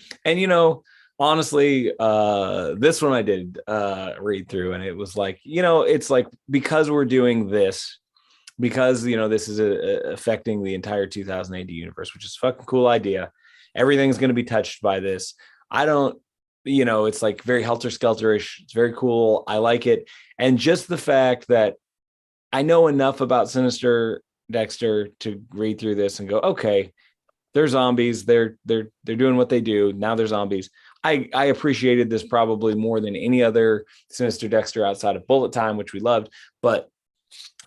honestly, this one I did read through, and it was like, it's like, because we're doing this, because this is affecting the entire 2000 AD universe, which is a fucking cool idea. Everything's going to be touched by this. I don't, it's like very helter-skelterish. It's very cool. I like it. And just the fact that I know enough about Sinister Dexter to read through this and go, okay, they're zombies. They're doing what they do. Now they're zombies. I appreciated this probably more than any other Sinister Dexter outside of Bullet Time, which we loved. But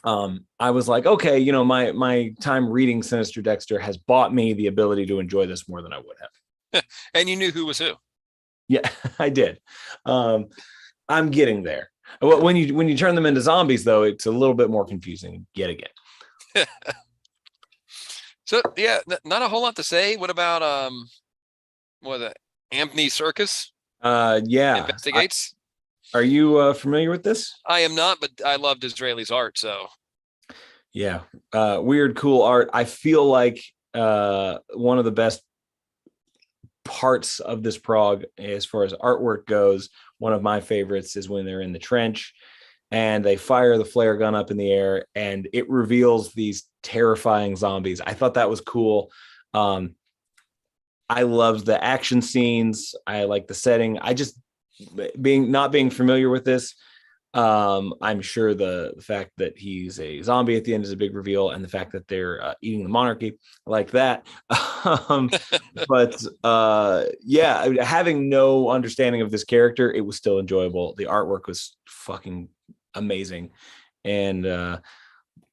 I was like, okay, my time reading Sinister Dexter has bought me the ability to enjoy this more than I would have. And you knew who was who. Yeah, I did. I'm getting there. When you turn them into zombies, though, it's a little bit more confusing yet again. So yeah, not a whole lot to say. What about what the Anthony Circus? Yeah, investigates. Are you familiar with this? I am not, but I loved Israeli's art. So yeah, weird, cool art. I feel like one of the best parts of this prog, as far as artwork goes, one of my favorites is when they're in the trench and they fire the flare gun up in the air and it reveals these terrifying zombies. I thought that was cool. I loved the action scenes. I like the setting. I just not being familiar with this. I'm sure the fact that he's a zombie at the end is a big reveal, and the fact that they're eating the monarchy, I like that. um, but yeah, having no understanding of this character, it was still enjoyable. The artwork was fucking amazing, and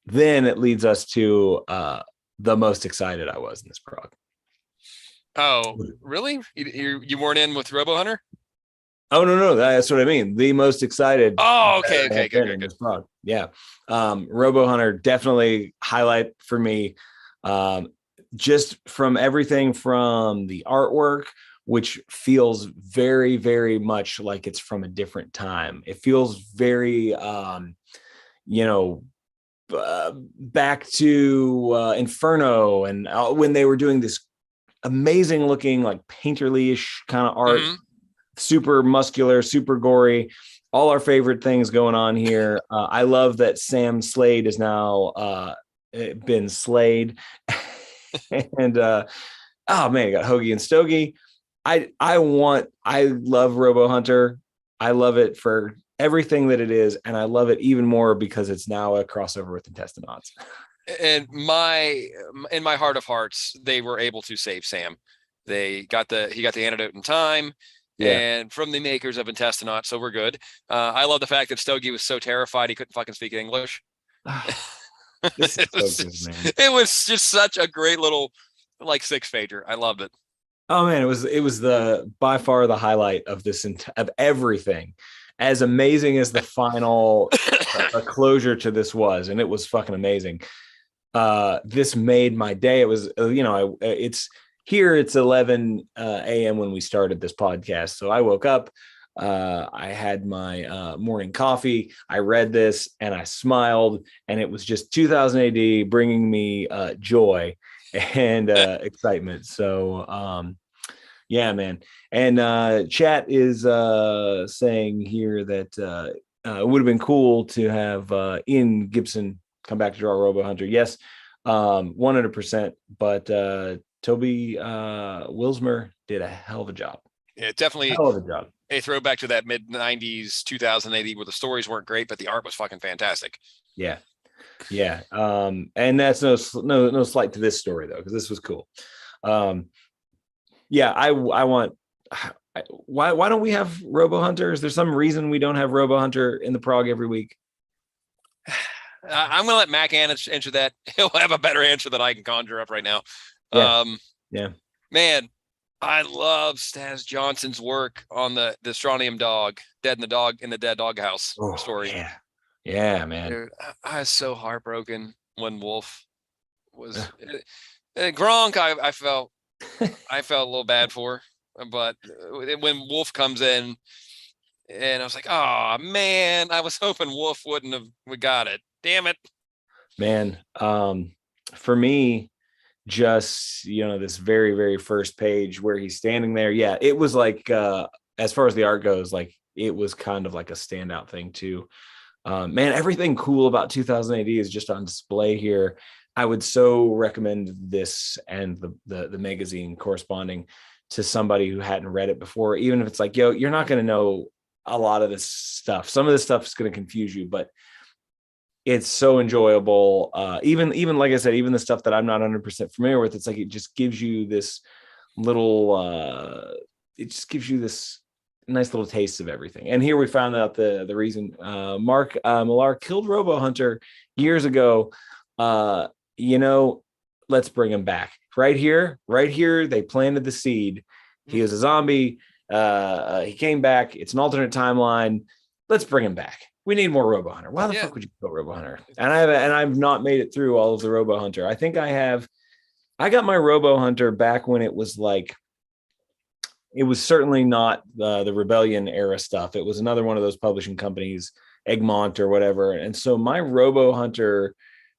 then it leads us to the most excited I was in this prog. Oh, really? You weren't in with Robo Hunter? Oh no, that's what I mean. The most excited. Oh, okay, good. This prog. Yeah. Robo Hunter definitely highlight for me. Just from everything from the artwork, which feels very, very much like it's from a different time. It feels very back to Inferno, and when they were doing this amazing looking, like painterly-ish kind of art, super muscular, super gory, all our favorite things going on here. I love that Sam Slade is now been slayed. And oh man, you got Hoagie and Stogie. I love Robo Hunter. I love it for everything that it is, and I love it even more because it's now a crossover with Intestinauts. And in my heart of hearts, they were able to save Sam. He got the antidote in time. Yeah. And from the makers of Intestinauts, so we're good. I love the fact that Stogie was so terrified he couldn't fucking speak English. It was just such a great little like 6-pager. I loved it. Oh man, it was the by far the highlight of this of everything. As amazing as the final closure to this was, and it was fucking amazing. This made my day. It was it's here. It's 11 a.m. when we started this podcast, so I woke up. I had my morning coffee. I read this and I smiled, and it was just 2000 AD bringing me joy and excitement. So yeah, man. And chat is saying here that it would have been cool to have Ian Gibson come back to draw Robo Hunter. Yes, 100%. But Toby Wilsmer did a hell of a job. Yeah, definitely hell of a job. A throwback to that mid 90s, 2080, where the stories weren't great, but the art was fucking fantastic. Yeah. Yeah. And that's no slight to this story though, because this was cool. Yeah, I want, why don't we have Robo Hunter? Is there some reason we don't have Robo Hunter in the prog every week? I'm going to let Mac answer that. He'll have a better answer that I can conjure up right now. Yeah. Man, I love Stas Johnson's work on the Strontium dog, Dead in the Dead Doghouse story. Yeah, man. Dude, I was so heartbroken when Wolf was Gronk. I felt a little bad for, but when Wolf comes in, and I was like, oh man, I was hoping Wolf wouldn't have. We got it. Damn it, man. For me, just this very, very first page where he's standing there. Yeah, it was like as far as the art goes, like it was kind of like a standout thing too. Man, everything cool about 2000 AD is just on display here. I would so recommend this and the magazine corresponding to somebody who hadn't read it before, even if it's like, yo, you're not going to know a lot of this stuff. Some of this stuff is going to confuse you, but it's so enjoyable. Even like I said, even the stuff that I'm not 100% familiar with, it's like, it just gives you this little, it just gives you this nice little taste of everything. And here we found out the reason Mark Millar killed Robo Hunter years ago. Let's bring him back. Right here, they planted the seed. He was a zombie. He came back. It's an alternate timeline. Let's bring him back. We need more Robo Hunter. Why the fuck would you kill Robo Hunter? And I've not made it through all of the Robo Hunter. I think I got my Robo Hunter back when it was like, it was certainly not the Rebellion era stuff. It was another one of those publishing companies, Egmont or whatever. And so my Robo Hunter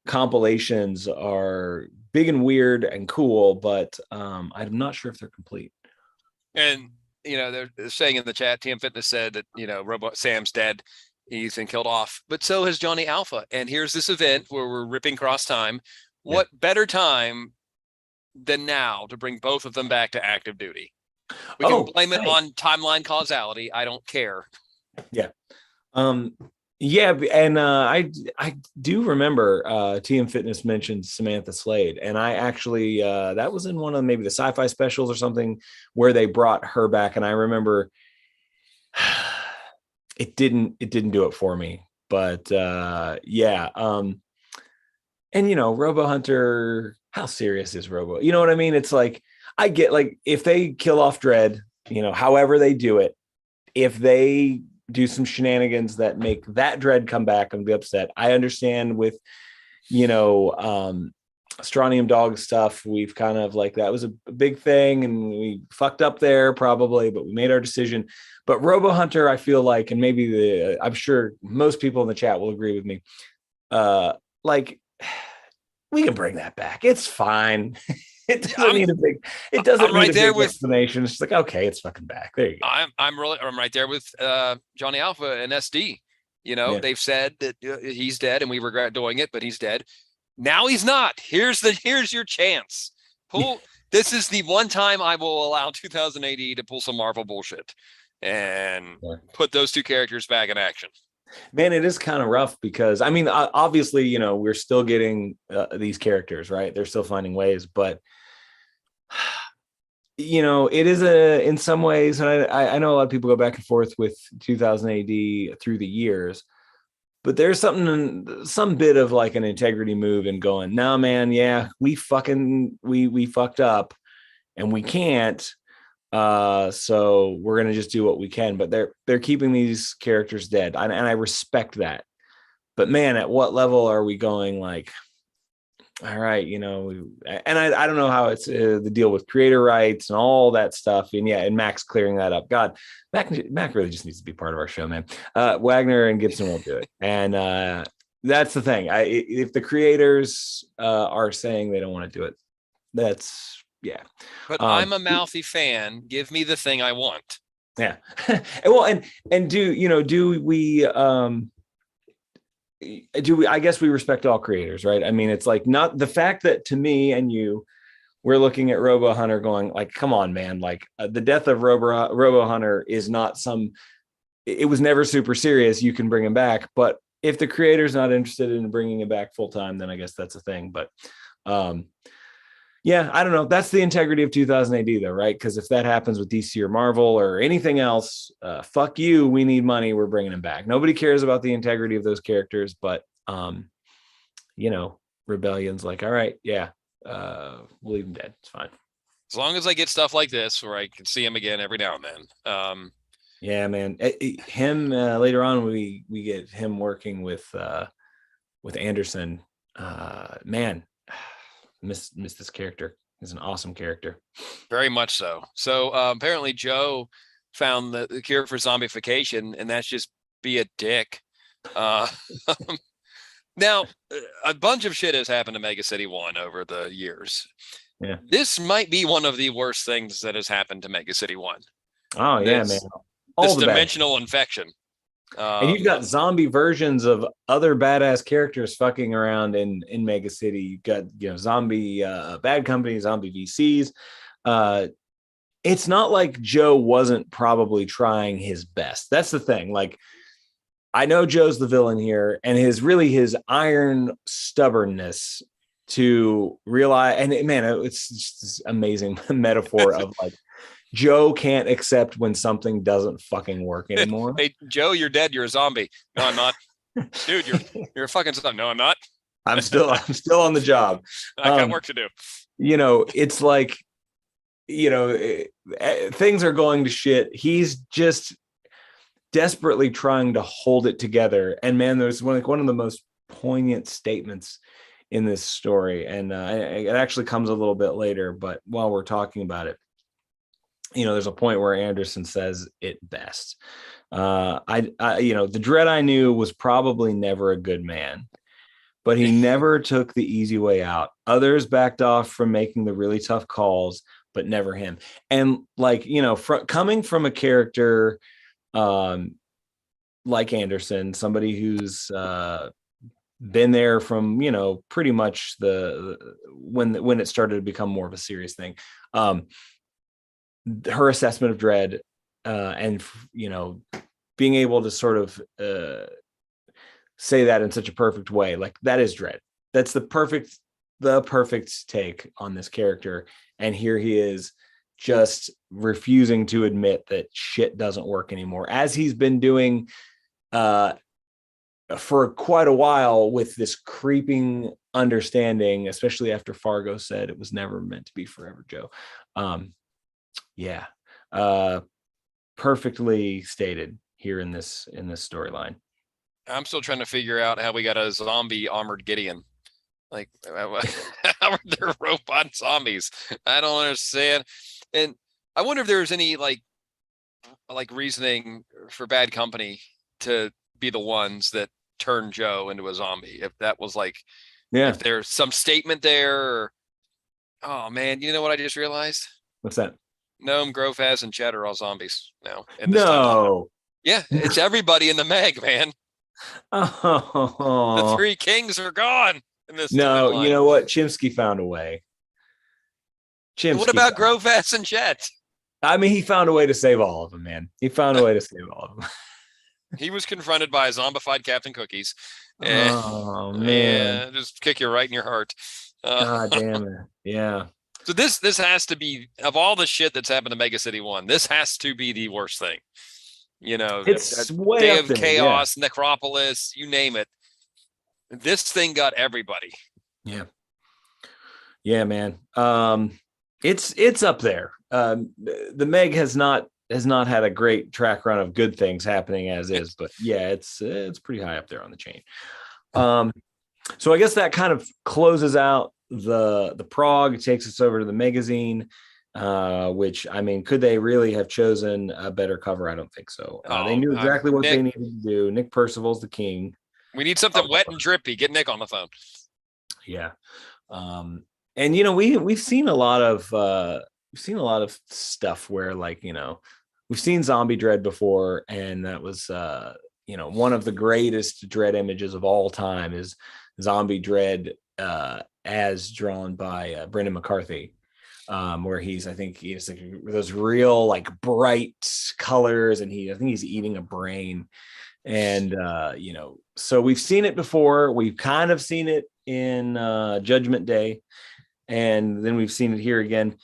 compilations are big and weird and cool, but I'm not sure if they're complete. And they're saying in the chat, TM Fitness said that Sam's dead, he's been killed off, but so has Johnny Alpha. And here's this event where we're ripping cross time. What better time than now to bring both of them back to active duty. We can Oh, blame it hey. on timeline causality. I don't care. Yeah. Um, yeah, and I do remember TM Fitness mentioned Samantha Slade, and I actually that was in one of maybe the sci-fi specials or something where they brought her back, and I remember it didn't do it for me, but yeah. And Robo Hunter, how serious is Robo? You know what I mean? It's like I get like if they kill off Dredd, however they do it, if they do some shenanigans that make that Dredd come back and be upset. I understand with, Strontium Dog stuff, we've kind of like that was a big thing and we fucked up there probably, but we made our decision. But Robo Hunter, I feel like, and maybe I'm sure most people in the chat will agree with me. Like we can bring that back. It's fine. It doesn't need a big. It doesn't need a big explanation. It's just like, okay, it's fucking back. There you go. I'm right there with Johnny Alpha and SD. They've said that he's dead and we regret doing it, but he's dead. Now he's not. Here's your chance. This is the one time I will allow 2000 AD to pull some Marvel bullshit and put those two characters back in action. Man, it is kind of rough because I mean, obviously, we're still getting these characters, right? They're still finding ways, but it is in some ways, and I know a lot of people go back and forth with 2000 AD through the years, but there's some bit of like an integrity move in going, nah, man, yeah, we fucked up and we can't. So we're gonna just do what we can, but they're keeping these characters dead, and I respect that. But man, at what level are we going? Like, all right, and I don't know how it's the deal with creator rights and all that stuff, and yeah, and Mac's clearing that up. God, Mac really just needs to be part of our show, man. Wagner and Gibson won't do it, and that's the thing. If the creators are saying they don't want to do it, that's. Yeah. But I'm a mouthy fan. Give me the thing I want. Yeah. Well, and do we I guess we respect all creators, right? I mean, it's like not the fact that to me and you, we're looking at Robo Hunter going like, come on, man, like the death of Robo Hunter is not it was never super serious. You can bring him back. But if the creator's not interested in bringing him back full time, then I guess that's a thing. But yeah, I don't know. That's the integrity of 2000 AD, though, right? Because if that happens with DC or Marvel or anything else, fuck you. We need money. We're bringing them back. Nobody cares about the integrity of those characters, but Rebellion's like, all right, yeah, we'll leave them dead. It's fine. As long as I get stuff like this where I can see him again every now and then. Yeah, man. Him later on, we get him working with Anderson. Man. Miss this character. He's an awesome character. Very much so. So apparently Joe found the cure for zombification, and that's just be a dick. Now, a bunch of shit has happened to Mega City 1 over the years. Yeah. This might be one of the worst things that has happened to Mega City 1. Oh, yeah, man. This dimensional infection. And you've got zombie versions of other badass characters fucking around in Mega City. You've got zombie bad companies, zombie VCs. It's not like Joe wasn't probably trying his best. That's the thing. Like, I know Joe's the villain here, and his iron stubbornness to realize. And man, it's just this amazing metaphor of like. Joe can't accept when something doesn't fucking work anymore. Hey, Joe, you're dead. You're a zombie. No, I'm not. Dude, you're a fucking zombie. No, I'm not. I'm still on the job. I got work to do. It's like, things are going to shit. He's just desperately trying to hold it together. And man, there's one of the most poignant statements in this story. And it actually comes a little bit later, but while we're talking about it, there's a point where Anderson says it best. The Dredd I knew was probably never a good man, but he never took the easy way out. Others backed off from making the really tough calls, but never him. And like, coming from a character like Anderson, somebody who's been there from, pretty much when it started to become more of a serious thing. Her assessment of Dredd, and being able to sort of say that in such a perfect way, like that is Dredd. That's the perfect take on this character. And here he is just refusing to admit that shit doesn't work anymore, as he's been doing for quite a while, with this creeping understanding, especially after Fargo said it was never meant to be forever, Joe. Yeah. Perfectly stated here in this storyline. I'm still trying to figure out how we got a zombie armored Gideon. Like, how are there robot zombies? I don't understand. And I wonder if there's any like reasoning for Bad Company to be the ones that turn Joe into a zombie. If that was like, if there's some statement there. Or, oh man, you know what I just realized? What's that? Gnome, Grofaz, and Chet are all zombies now. No. Yeah, it's everybody in the Meg, man. Oh. The three kings are gone in this. No, timeline. you know what? Chimsky found a way. What about Grofaz and Chet? I mean, he found a way to save all of them, man. He found a way to save all of them. He was confronted by a zombified Captain Cookies. Oh man, just kick you right in your heart. God damn it. Yeah. So this has to be, of all the shit that's happened to Mega City 1, this has to be the worst thing. It's way Day up of there, Chaos, Necropolis, you name it. This thing got everybody. Yeah. Yeah, man. It's up there. The Meg has not had a great track run of good things happening as is, but yeah, it's pretty high up there on the chain. So I guess that kind of closes out the prog. It takes us over to the magazine, which, I mean, could they really have chosen a better cover? I don't think so. They knew exactly what they needed to do. Nick Percival's the king. We need something wet and drippy. Get Nick on the phone. Yeah. And we've seen a lot of stuff where, like, we've seen Zombie Dredd before, and that was one of the greatest Dredd images of all time is Zombie Dredd as drawn by Brendan McCarthy, where I think he's like those real like bright colors, and I think he's eating a brain. And so we've seen it before. We've kind of seen it in Judgment Day, and then we've seen it here again.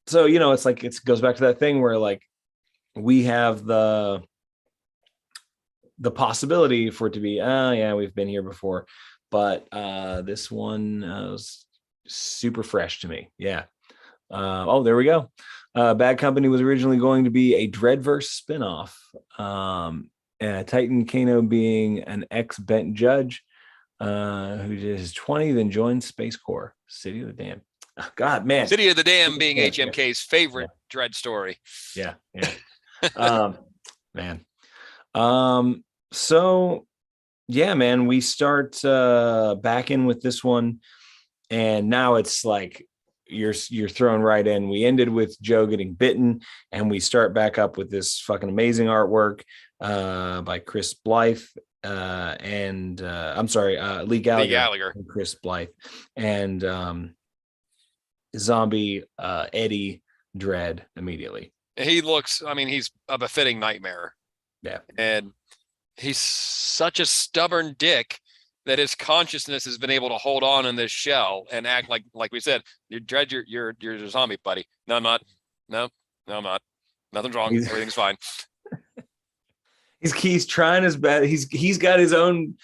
So it's like it goes back to that thing where, like, we have the possibility for it to be, yeah, we've been here before, but this one was super fresh to me. Yeah. There we go. Bad Company was originally going to be a Dreadverse spinoff. Titan Kano being an ex-bent judge who did his 20, then joined Space Corps. City of the Damned. Oh, God, man. City of the Damned being HMK's favorite Dredd story. Yeah. Man. So yeah, man, we start back in with this one, and now it's like you're thrown right in. We ended with Joe getting bitten, and we start back up with this fucking amazing artwork by Chris Blythe and Lee Gallagher and Chris Blythe, and zombie Eddie Dredd immediately. He looks, he's a befitting nightmare. Yeah. And he's such a stubborn dick that his consciousness has been able to hold on in this shell and act like we said, you're a zombie, buddy. No, I'm not. No, I'm not. Nothing's wrong. Everything's fine. He's trying his best. He's got his own,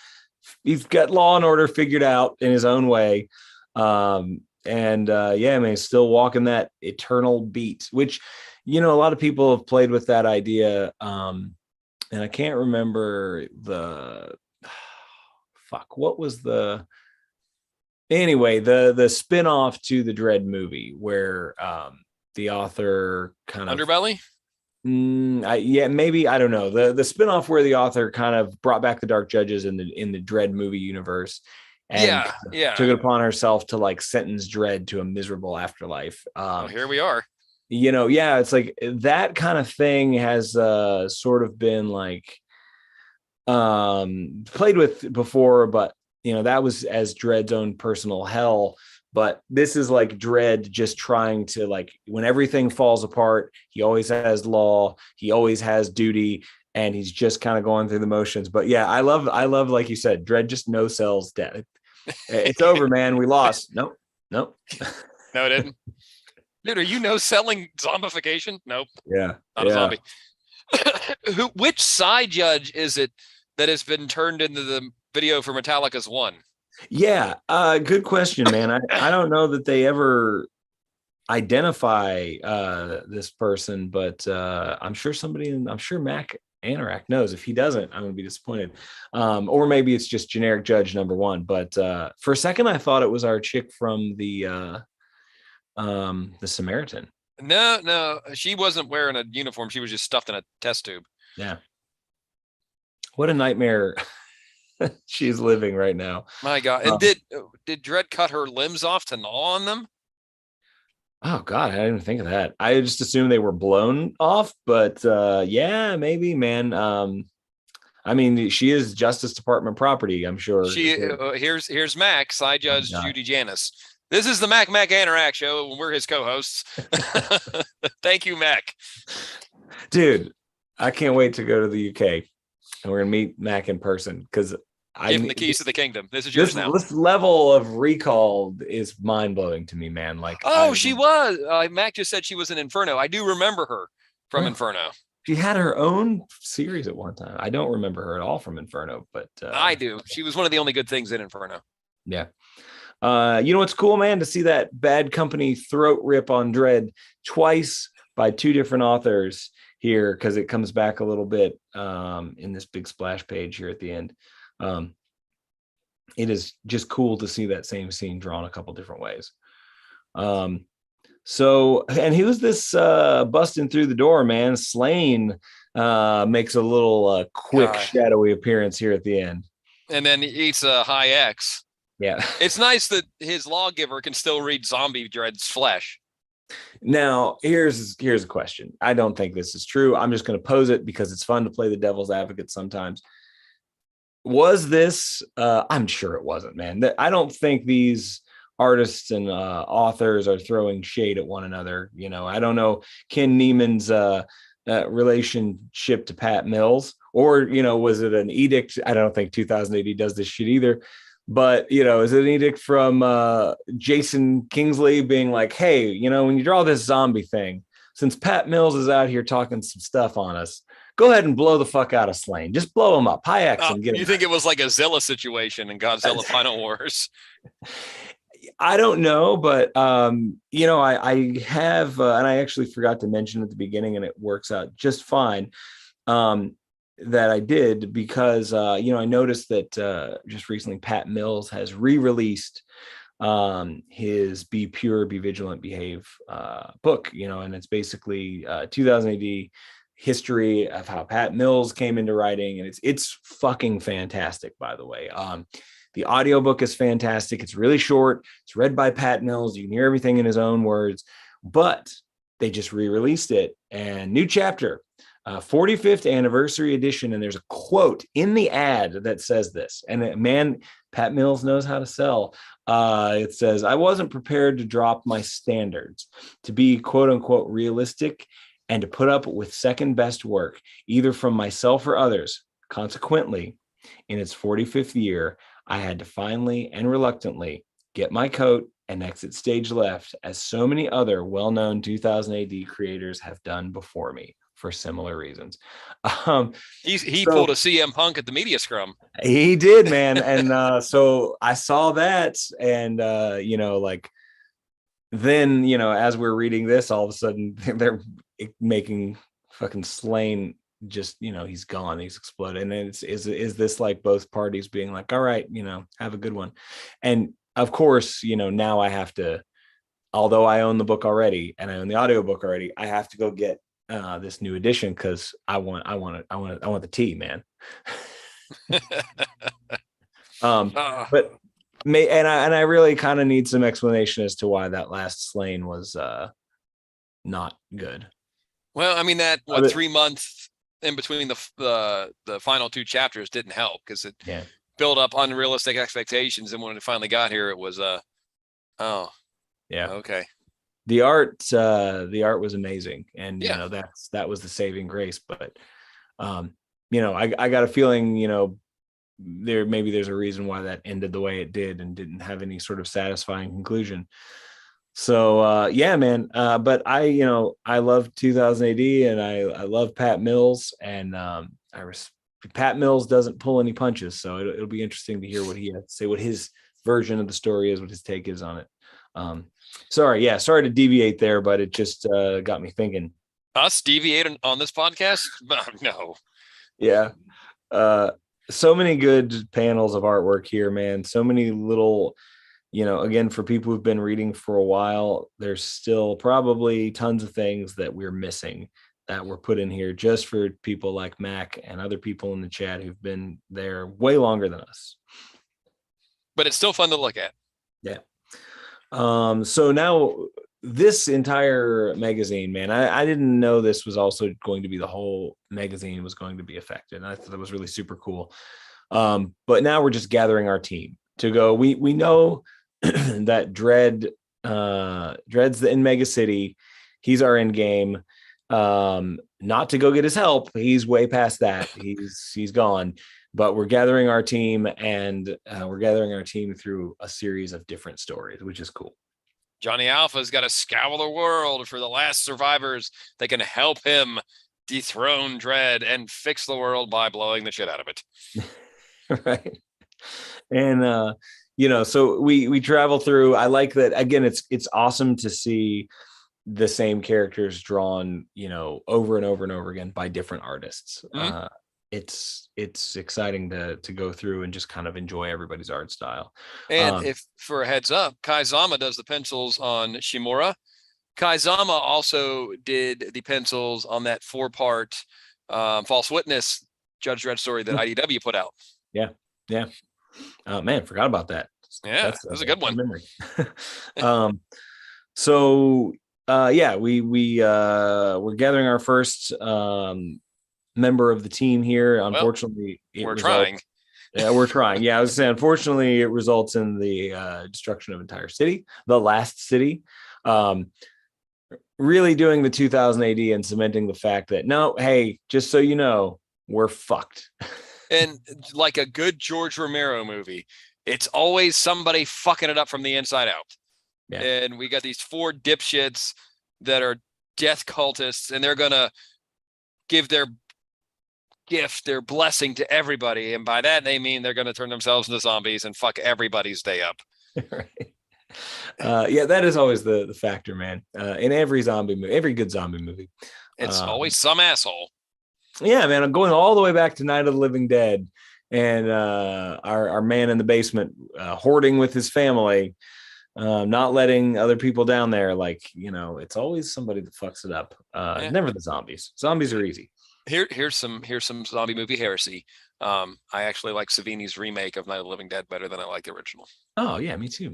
he's got Law and Order figured out in his own way. He's still walking that eternal beat, which, a lot of people have played with that idea. And I can't remember what was the spin-off to the Dredd movie where the author kind of Underbelly? Maybe, I don't know. The spin-off where the author kind of brought back the Dark Judges in the Dredd movie universe. And took it upon herself to like sentence Dredd to a miserable afterlife. Here we are. It's like that kind of thing has sort of been like played with before, but that was as Dredd's own personal hell. But this is like Dredd just trying to, like, when everything falls apart, he always has law, he always has duty, and he's just kind of going through the motions. But yeah, I love, like you said, Dredd just no sells death. It's over, man. We lost. Nope. No, it didn't. Dude, are you selling zombification? Nope. Yeah. Not a zombie. Which side judge is it that has been turned into the video for Metallica's One? Yeah, good question, man. I don't know that they ever identify this person, but I'm sure Mac Anorak knows. If he doesn't, I'm gonna be disappointed. Or maybe it's just generic judge number one. But for a second, I thought it was our chick from the Samaritan. No, she wasn't wearing a uniform. She was just stuffed in a test tube. Yeah. What a nightmare she's living right now. My God. And did Dredd cut her limbs off to gnaw on them? Oh God, I didn't even think of that. I just assumed they were blown off, but yeah, maybe, man. I mean, she is Justice Department property, I'm sure. Here's Mac, side judge Judy Janis. This is the Mac Anorak show, and we're his co-hosts. Thank you, Mac. Dude, I can't wait to go to the UK, and we're gonna meet Mac in person, because give him the keys to the kingdom. This is yours now. This level of recall is mind blowing to me, man. Like, she was. Mac just said she was in Inferno. I do remember her from Inferno. She had her own series at one time. I don't remember her at all from Inferno, but I do. She was one of the only good things in Inferno. Yeah. You know what's cool, man? To see that Bad Company throat rip on Dredd twice by two different authors here, because it comes back a little bit in this big splash page here at the end. It is just cool to see that same scene drawn a couple different ways. So, and who's this busting through the door, man? Slain makes a little quick shadowy appearance here at the end. And then he eats a high X. Yeah. It's nice that his lawgiver can still read zombie Dredd's flesh. Now, here's a question. I don't think this is true. I'm just going to pose it because it's fun to play the devil's advocate sometimes. Was this, I'm sure it wasn't, man. I don't think these artists and authors are throwing shade at one another. I don't know Ken Neiman's relationship to Pat Mills, or, was it an edict? I don't think 2080 does this shit either. But, is it an edict from Jason Kingsley being like, hey, when you draw this zombie thing, since Pat Mills is out here talking some stuff on us, go ahead and blow the fuck out of Slain. Just blow him up. High X and get him. You think it was like a Zilla situation in Godzilla Final Wars? I don't know, but, I have, and I actually forgot to mention at the beginning, and it works out just fine. That I did because, I noticed that just recently Pat Mills has re-released his Be Pure, Be Vigilant, Behave book, and it's basically 2000 AD history of how Pat Mills came into writing. And it's fucking fantastic, by the way. The audiobook is fantastic. It's really short. It's read by Pat Mills. You can hear everything in his own words, but they just re-released it, and new chapter. 45th anniversary edition, and there's a quote in the ad that says this, and man, Pat Mills knows how to sell. It says, I wasn't prepared to drop my standards, to be quote unquote realistic, and to put up with second best work, either from myself or others. Consequently, in its 45th year, I had to finally and reluctantly get my coat and exit stage left, as so many other well-known 2000 AD creators have done before me, for similar reasons. He pulled a CM Punk at the media scrum. He did, man. And so I saw that, and then as we're reading this, all of a sudden they're making fucking Slain just, he's gone, he's exploded. And is this like both parties being like, all right, have a good one? And of course, now I have to, although I own the book already and I own the audiobook already, I have to go get this new edition, because I want the tea, man. But I really kind of need some explanation as to why that last Slain was not good. Well, I mean, that 3 months in between the final two chapters didn't help, because build up unrealistic expectations, and when it finally got here, it was oh Yeah. okay. The art was amazing, and Yeah. that was the saving grace. But I got a feeling, there's a reason why that ended the way it did and didn't have any sort of satisfying conclusion. So yeah, man. But I love 2000 AD, and I love Pat Mills, and Pat Mills doesn't pull any punches, so it'll be interesting to hear what he has to say, what his version of the story is, what his take is on it. Sorry to deviate there, but it just got me thinking. Us deviating on this podcast? No. Yeah. So many good panels of artwork here, man. So many little, again, for people who've been reading for a while, there's still probably tons of things that we're missing that were put in here just for people like Mac and other people in the chat who've been there way longer than us. But it's still fun to look at. Yeah. So now this entire magazine, man, I didn't know this was also going to be, the whole magazine was going to be affected. And I thought that was really super cool. But now we're just gathering our team to go. We know that Dredd's in Mega City. He's our end game. Not to go get his help. He's way past that. He's gone. But we're gathering our team, and we're gathering our team through a series of different stories, which is cool. Johnny Alpha's got to scour the world for the last survivors that can help him dethrone Dredd and fix the world by blowing the shit out of it. Right. And so we travel through. I like that. Again, it's awesome to see the same characters drawn, over and over and over again by different artists. Mm-hmm. It's exciting to go through and just kind of enjoy everybody's art style. And if for a heads up, Kai Zama does the pencils on Shimura. Kai Zama also did the pencils on that 4-part False Witness Judge Dredd story that IDW put out. Yeah. Man, forgot about that. Yeah, that was a good one. Memory. So we're gathering our first member of the team here. Unfortunately, we're trying. Yeah, we're trying. Yeah, I was saying, unfortunately, it results in the destruction of entire city, the last city. Really doing the 2000 AD and cementing the fact that no, hey, just so you know, we're fucked. And like a good George Romero movie, it's always somebody fucking it up from the inside out. Yeah. And we got these 4 dipshits that are death cultists, and they're gonna give their gift, their blessing to everybody, and by that they mean they're going to turn themselves into zombies and fuck everybody's day up. Right. Yeah, that is always the factor, man. In every zombie movie, every good zombie movie, it's always some asshole. Yeah, man. I'm going all the way back to Night of the Living Dead, and our man in the basement hoarding with his family, not letting other people down there. Like, it's always somebody that fucks it up. Never the zombies. Zombies are easy. Here's some zombie movie heresy. I actually like Savini's remake of Night of the Living Dead better than I like the original. Oh yeah, me too.